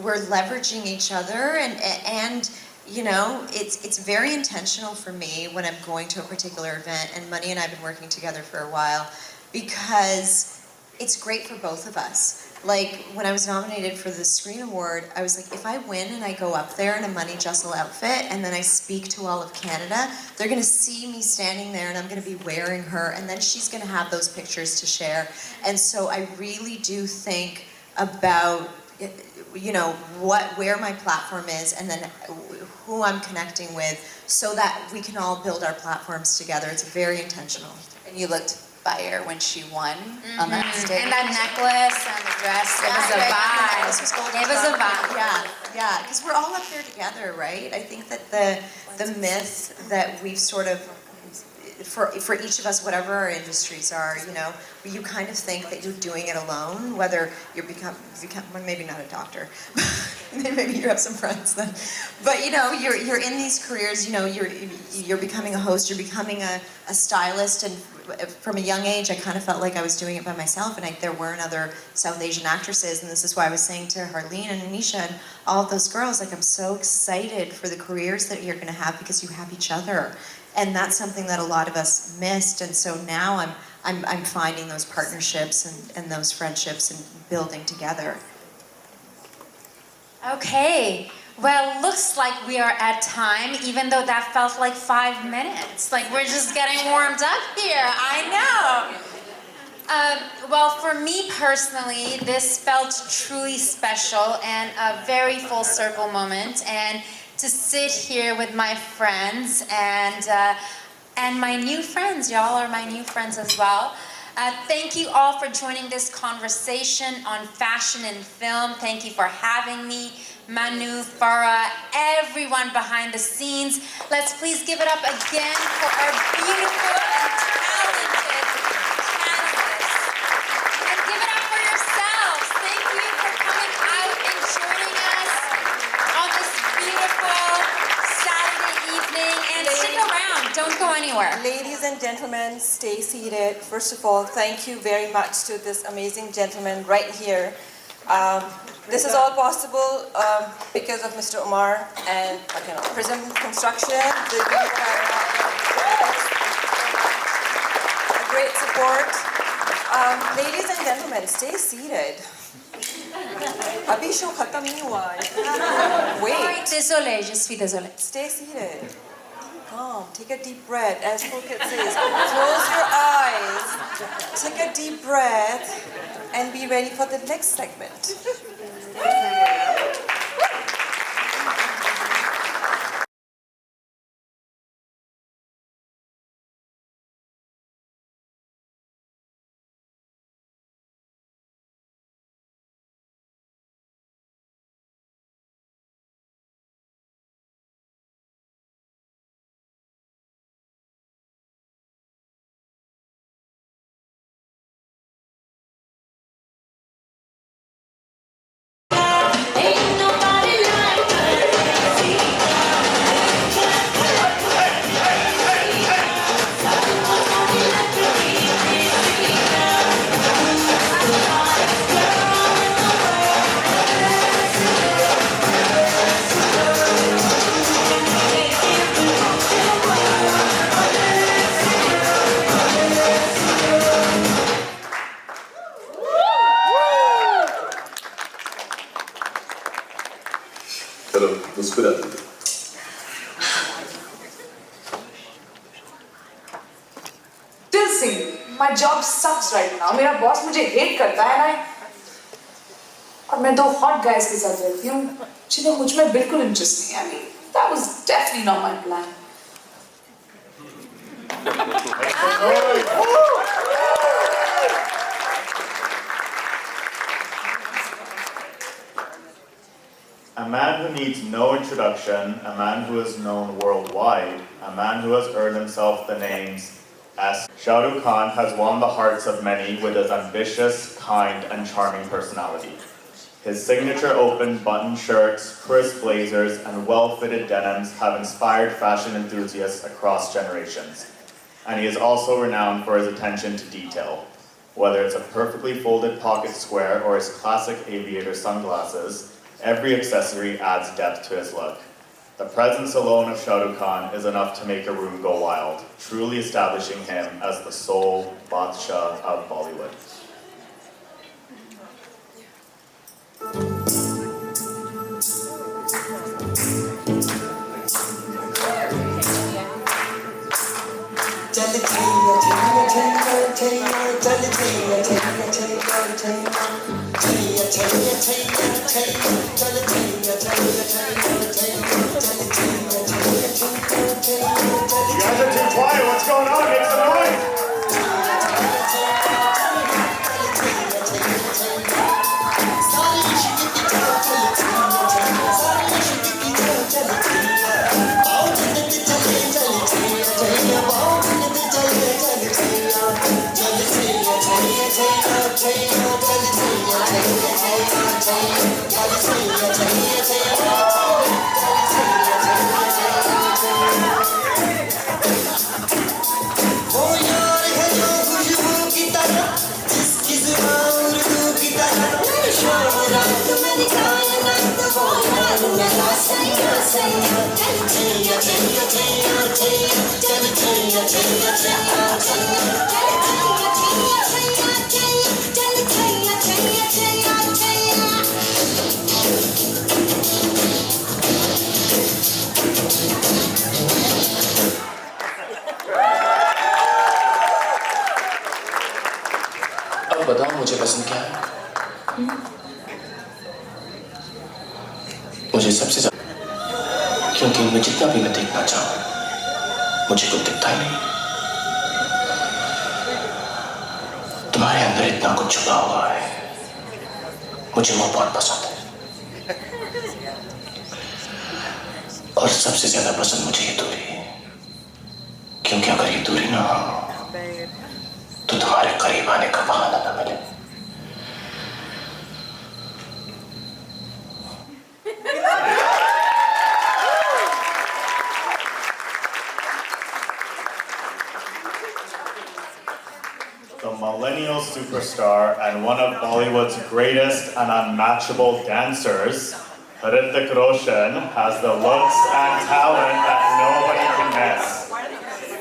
Speaker 13: leveraging each other, and it's very intentional for me when I'm going to a particular event, and Money and I have been working together for a while, because it's great for both of us. Like, when I was nominated for the Screen Award, I was like, if I win and I go up there in a Money Jessel outfit, and then I speak to all of Canada, they're gonna see me standing there, and I'm gonna be wearing her, and then she's gonna have those pictures to share. And so I really do think about, where my platform is, and then who I'm connecting with, so that we can all build our platforms together. It's very intentional.
Speaker 7: And you looked fire when she won on that stage.
Speaker 9: And that necklace and the dress, it was a vibe. It was a vibe.
Speaker 13: Yeah, because we're all up there together, right? I think that the myth that we've sort of, for each of us, whatever our industries are, you kind of think that you're doing it alone, whether you become well, maybe not a doctor, maybe you have some friends then, but you're in these careers, you're becoming a host, you're becoming a stylist, and from a young age I kind of felt like I was doing it by myself, and there weren't other South Asian actresses, and this is why I was saying to Harleen and Anisha and all of those girls, like, I'm so excited for the careers that you're going to have, because you have each other. And that's something that a lot of us missed, and so now I'm finding those partnerships and those friendships and building together.
Speaker 6: Okay, well, looks like we are at time, even though that felt like 5 minutes. Like, we're just getting warmed up here, I know. Well, for me personally, this felt truly special and a very full circle moment, and to sit here with my friends and my new friends. Y'all are my new friends as well. Thank you all for joining this conversation on fashion and film. Thank you for having me, Manu, Farah, everyone behind the scenes. Let's please give it up again for our beautiful and talented panelists. And give it up for yourselves. Thank you for coming out and joining us on this beautiful Saturday evening. And stick around, don't go anywhere.
Speaker 5: Ladies and gentlemen, stay seated. First of all, thank you very much to this amazing gentleman right here. This is all possible because of Mr. Omar and Prism Construction. The great support. Ladies and gentlemen, stay seated. Abhi show khatam nahi hua hai. Wait.
Speaker 6: Désolée, je suis désolée.
Speaker 5: Stay seated. Calm. Take a deep breath. As Phuket says, close your eyes. Take a deep breath and be ready for the next segment.
Speaker 14: My job sucks right now. मेरा boss मुझे hate करता है ना, और मैं दो hot guys के साथ रहती हूँ जिन्हें मुझ में बिल्कुल interest नहीं है. I mean, that was definitely not my plan.
Speaker 15: A man who needs no introduction, a man who is known worldwide, a man who has earned himself the names S. Shah Rukh Khan has won the hearts of many with his ambitious, kind, and charming personality. His signature open button shirts, crisp blazers, and well-fitted denims have inspired fashion enthusiasts across generations. And he is also renowned for his attention to detail. Whether it's a perfectly folded pocket square or his classic aviator sunglasses, every accessory adds depth to his look. The presence alone of Shah Rukh Khan is enough to make a room go wild, truly establishing him as the sole Badshah of Bollywood. You guys are too quiet. What's going on? Make some noise.
Speaker 3: अब बताओ मुझे पसंद क्या है? मुझे सबसे ज्यादा, क्योंकि मैं जितना भी मैं देखना चाहूं मुझे कुछ दिखता ही नहीं। तुम्हारे अंदर इतना कुछ छुपा हुआ है, मुझे वो बहुत पसंद है। और सबसे ज्यादा पसंद मुझे ये दूरी है, क्योंकि अगर ये दूरी ना हो तो तुम्हारे करीब आने का बहाना ना मिले।
Speaker 15: The millennial superstar and one of Bollywood's greatest and unmatchable dancers, Hrithik Roshan, has the looks and talent that nobody can match.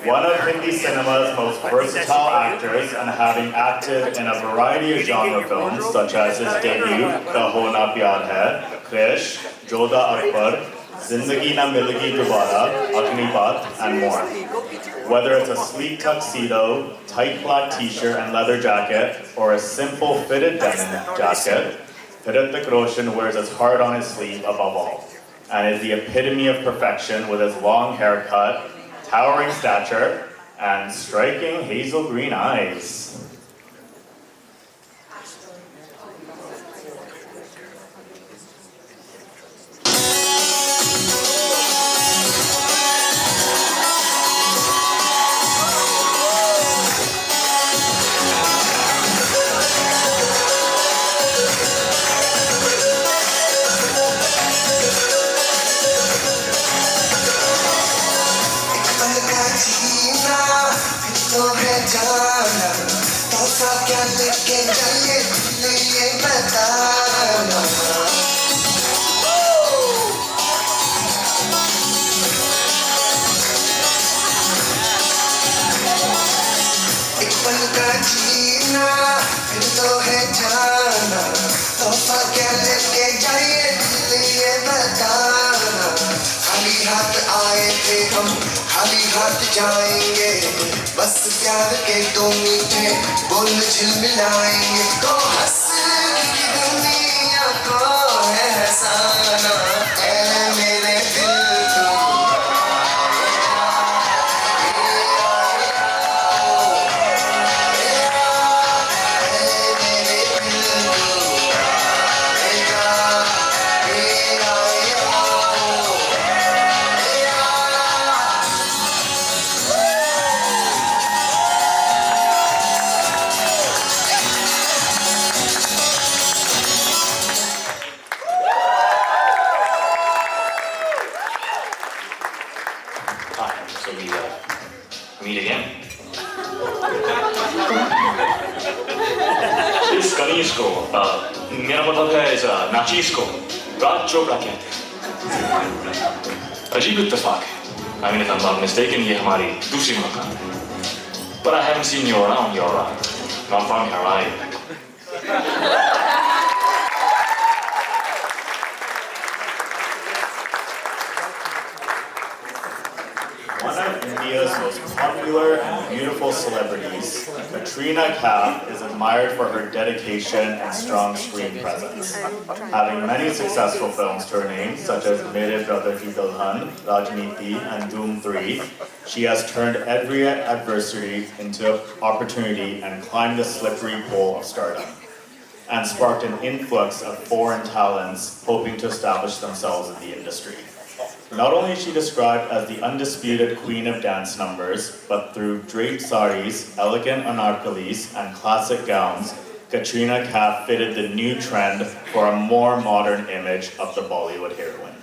Speaker 15: One of Hindi cinema's most versatile actors, and having acted in a variety of genre films such as his debut, The Hona Pyar Hai, Krish, Jodha Akbar, Zindagi Na Milegi Dobara, Agnipat, and more. Whether it's a sleek tuxedo, tight black t-shirt and leather jacket, or a simple fitted denim jacket, Hrithik Roshan wears his heart on his sleeve above all, and is the epitome of perfection with his long haircut, towering stature, and striking hazel green eyes.
Speaker 16: जाएंगे बस प्यार के दो मीठे बोल झिलमिलाएंगे तो हंस की दुनिया को एहसाना ऐ मेरे दिल को
Speaker 3: मेरा मतलब है इस नाचीज को राज चोपड़ा कहते हैं. अजीब इत्तेफाक है. I mean, if I'm not mistaken, ये हमारी दूसरी मुलाकात है. But I haven't seen you around. You're not from here, are you?
Speaker 15: One of India's most popular and beautiful celebrities, Katrina Kaif is admired for her dedication and strong screen presence. Having many successful films to her name, such as Mere Brother Ki Dulhan, Rajniti, and Doom 3, she has turned every adversity into opportunity and climbed the slippery pole of stardom, and sparked an influx of foreign talents hoping to establish themselves in the industry. Not only is she described as the undisputed queen of dance numbers, but through draped saris, elegant anarkalis, and classic gowns, Katrina Kaif fitted the new trend for a more modern image of the Bollywood heroine.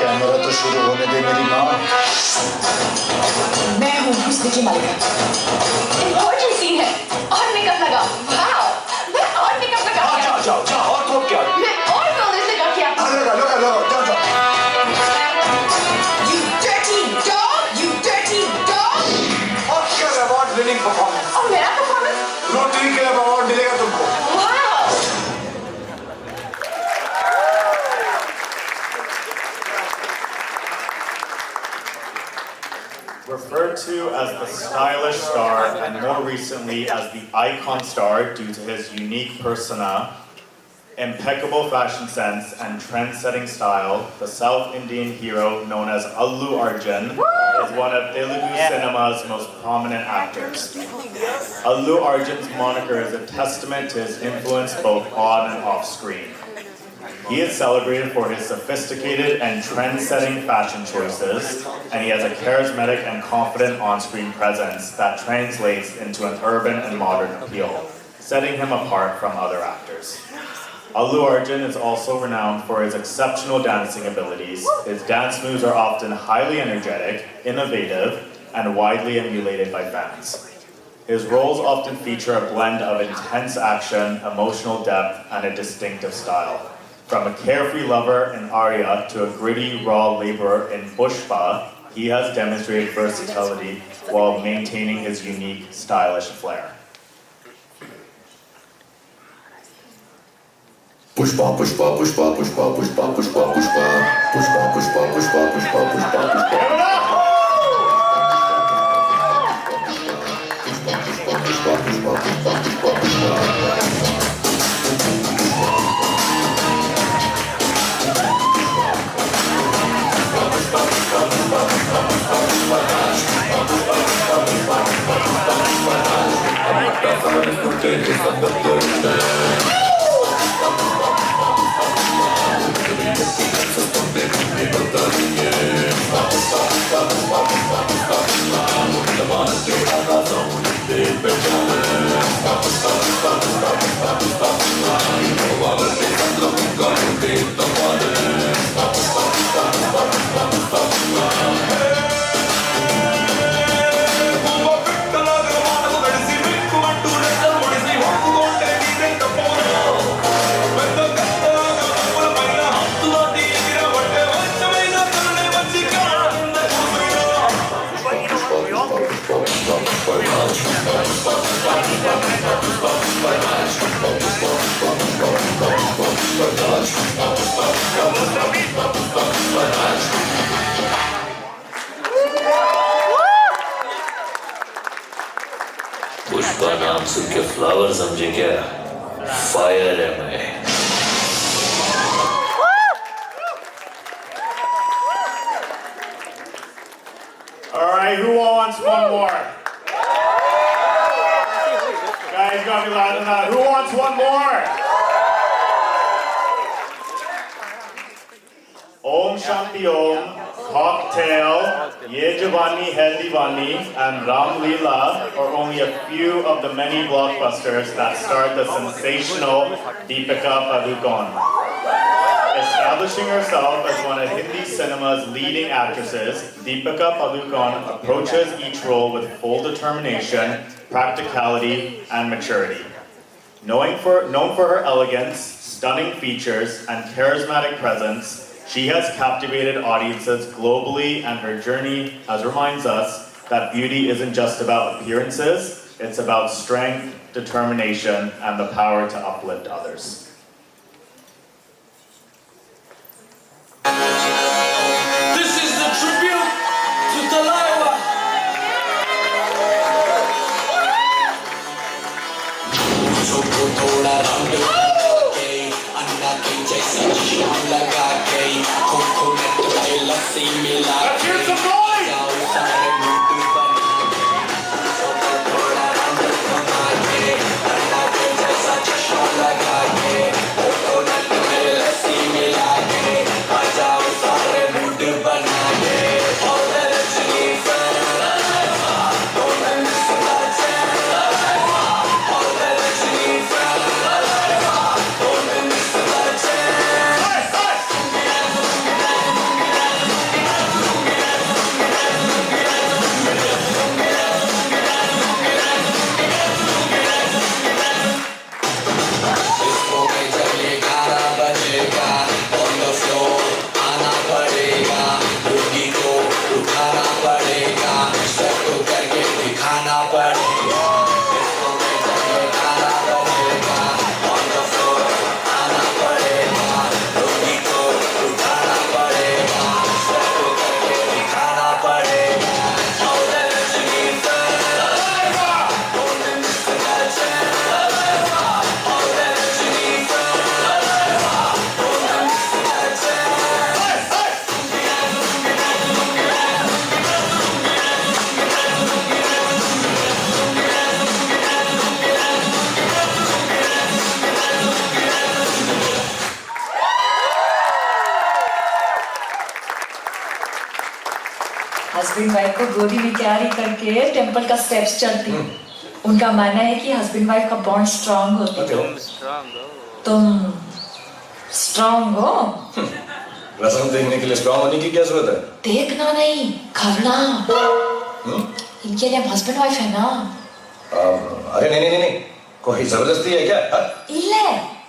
Speaker 16: Camera तो शुरू होने दे मेरी माँ.
Speaker 17: मैं हूँ विजय मालिका. Important scene है और मेकअप लगा. वाओ, मैं और मेकअप लगा.
Speaker 16: जाओ जाओ जाओ और तो क्या?
Speaker 17: मैं और कलर्स लगा क्या?
Speaker 16: लगा लगा लगा जाओ जाओ.
Speaker 17: You dirty dog, you dirty dog.
Speaker 16: Oscar award winning performance.
Speaker 17: और मेरा परफॉर्मेंस?
Speaker 16: रोटरी क्लब अवार्ड मिलेगा तुमको.
Speaker 17: Wow.
Speaker 15: Referred to as the stylish star and more recently as the icon star due to his unique persona, impeccable fashion sense, and trend-setting style, the South Indian hero known as Allu Arjun is one of Telugu cinema's most prominent actors. Allu Arjun's moniker is a testament to his influence both on and off screen. He is celebrated for his sophisticated and trend-setting fashion choices, and he has a charismatic and confident on-screen presence that translates into an urban and modern appeal, setting him apart from other actors. Allu Arjun is also renowned for his exceptional dancing abilities. His dance moves are often highly energetic, innovative, and widely emulated by fans. His roles often feature a blend of intense action, emotional depth, and a distinctive style. From a carefree lover in Arya to a gritty, raw laborer in Pushpa, he has demonstrated versatility while maintaining his unique, stylish flair.
Speaker 16: Pushpa pushpa pushpa pushpa pushpa pushpa pushpa pushpa pushpa pushpa pushpa pushpa pushpa.
Speaker 3: के flower समझे क्या? Fire है मैं.
Speaker 15: All right, who wants one more? Guys, you gotta be louder than that. Who wants one more? Om Shanti Om, Cocktail, Ye Jawani Hai Diwani, and Ram Leela are only a few of the many blockbusters that starred the sensational Deepika Padukone. Establishing herself as one of Hindi cinema's leading actresses, Deepika Padukone approaches each role with full determination, practicality, and maturity. Known for her elegance, stunning features, and charismatic presence, she has captivated audiences globally, and her journey reminds us that beauty isn't just about appearances, it's about strength, determination, and the power to uplift others.
Speaker 3: This is the tribute to Talaiwa. Choko thoda rang ke anna ki jaisi chishma laga ke coconut mein lassi mila ke jao sare mood bana choko thoda rang ke anna ki jaisa chishma laga ke coconut mein lassi mila ke jao sare mood bana ke all the rajni fan all the rajni fan
Speaker 18: husband wife को गोदी में carry करके temple का steps चलती. उनका मानना है कि हस्बैंड वाइफ का बॉन्ड स्ट्रांग होता है. तुम स्ट्रांग हो?
Speaker 3: रस्म देखने के लिए स्ट्रांग होने की क्या जरूरत है?
Speaker 18: देखना नहीं, करना. इनके लिए हस्बैंड वाइफ है ना.
Speaker 3: अरे नहीं, कोई जबरदस्ती है क्या?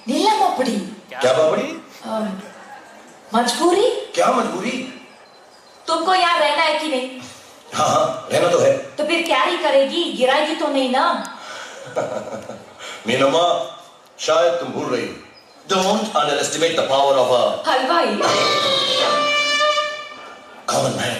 Speaker 18: नीला मोपड़ी.
Speaker 3: क्या बापड़ी?
Speaker 18: मजबूरी.
Speaker 3: क्या मजबूरी?
Speaker 18: तुमको यहाँ रहना है कि नहीं?
Speaker 3: हाँ, रहना तो है.
Speaker 18: तो फिर कैरी करेगी, गिराएगी तो नहीं ना?
Speaker 3: मीनम्मा, शायद तुम भूल रही हो. Don't underestimate the power of a
Speaker 18: हलवाई.
Speaker 3: common man.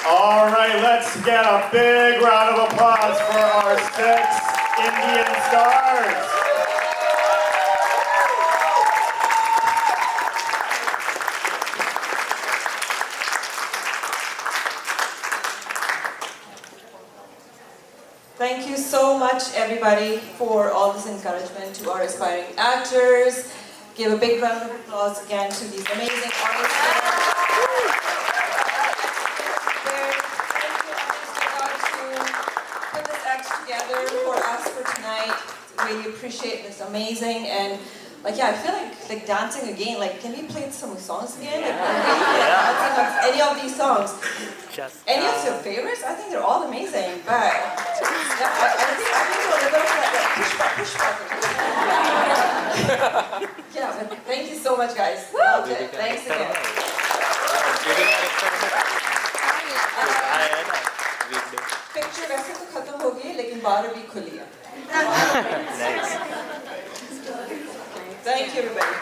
Speaker 15: All right, let's get a big round of applause for our 6 Indian stars.
Speaker 5: Thank you so much, everybody, for all this encouragement to our aspiring actors. Give a big round of applause again to these amazing artists. Together for us for tonight. Really appreciate it. It's amazing, and I feel like dancing again. Can we play some songs again? Any of these songs? Any of your favorites? I think they're all amazing. But yeah, I think we're a little like push button. Yeah, but thank you so much, guys. Loved it. Thanks again. Picture वैसे तो खत्म हो गई लेकिन बार अभी खुली है. Thank you, everybody.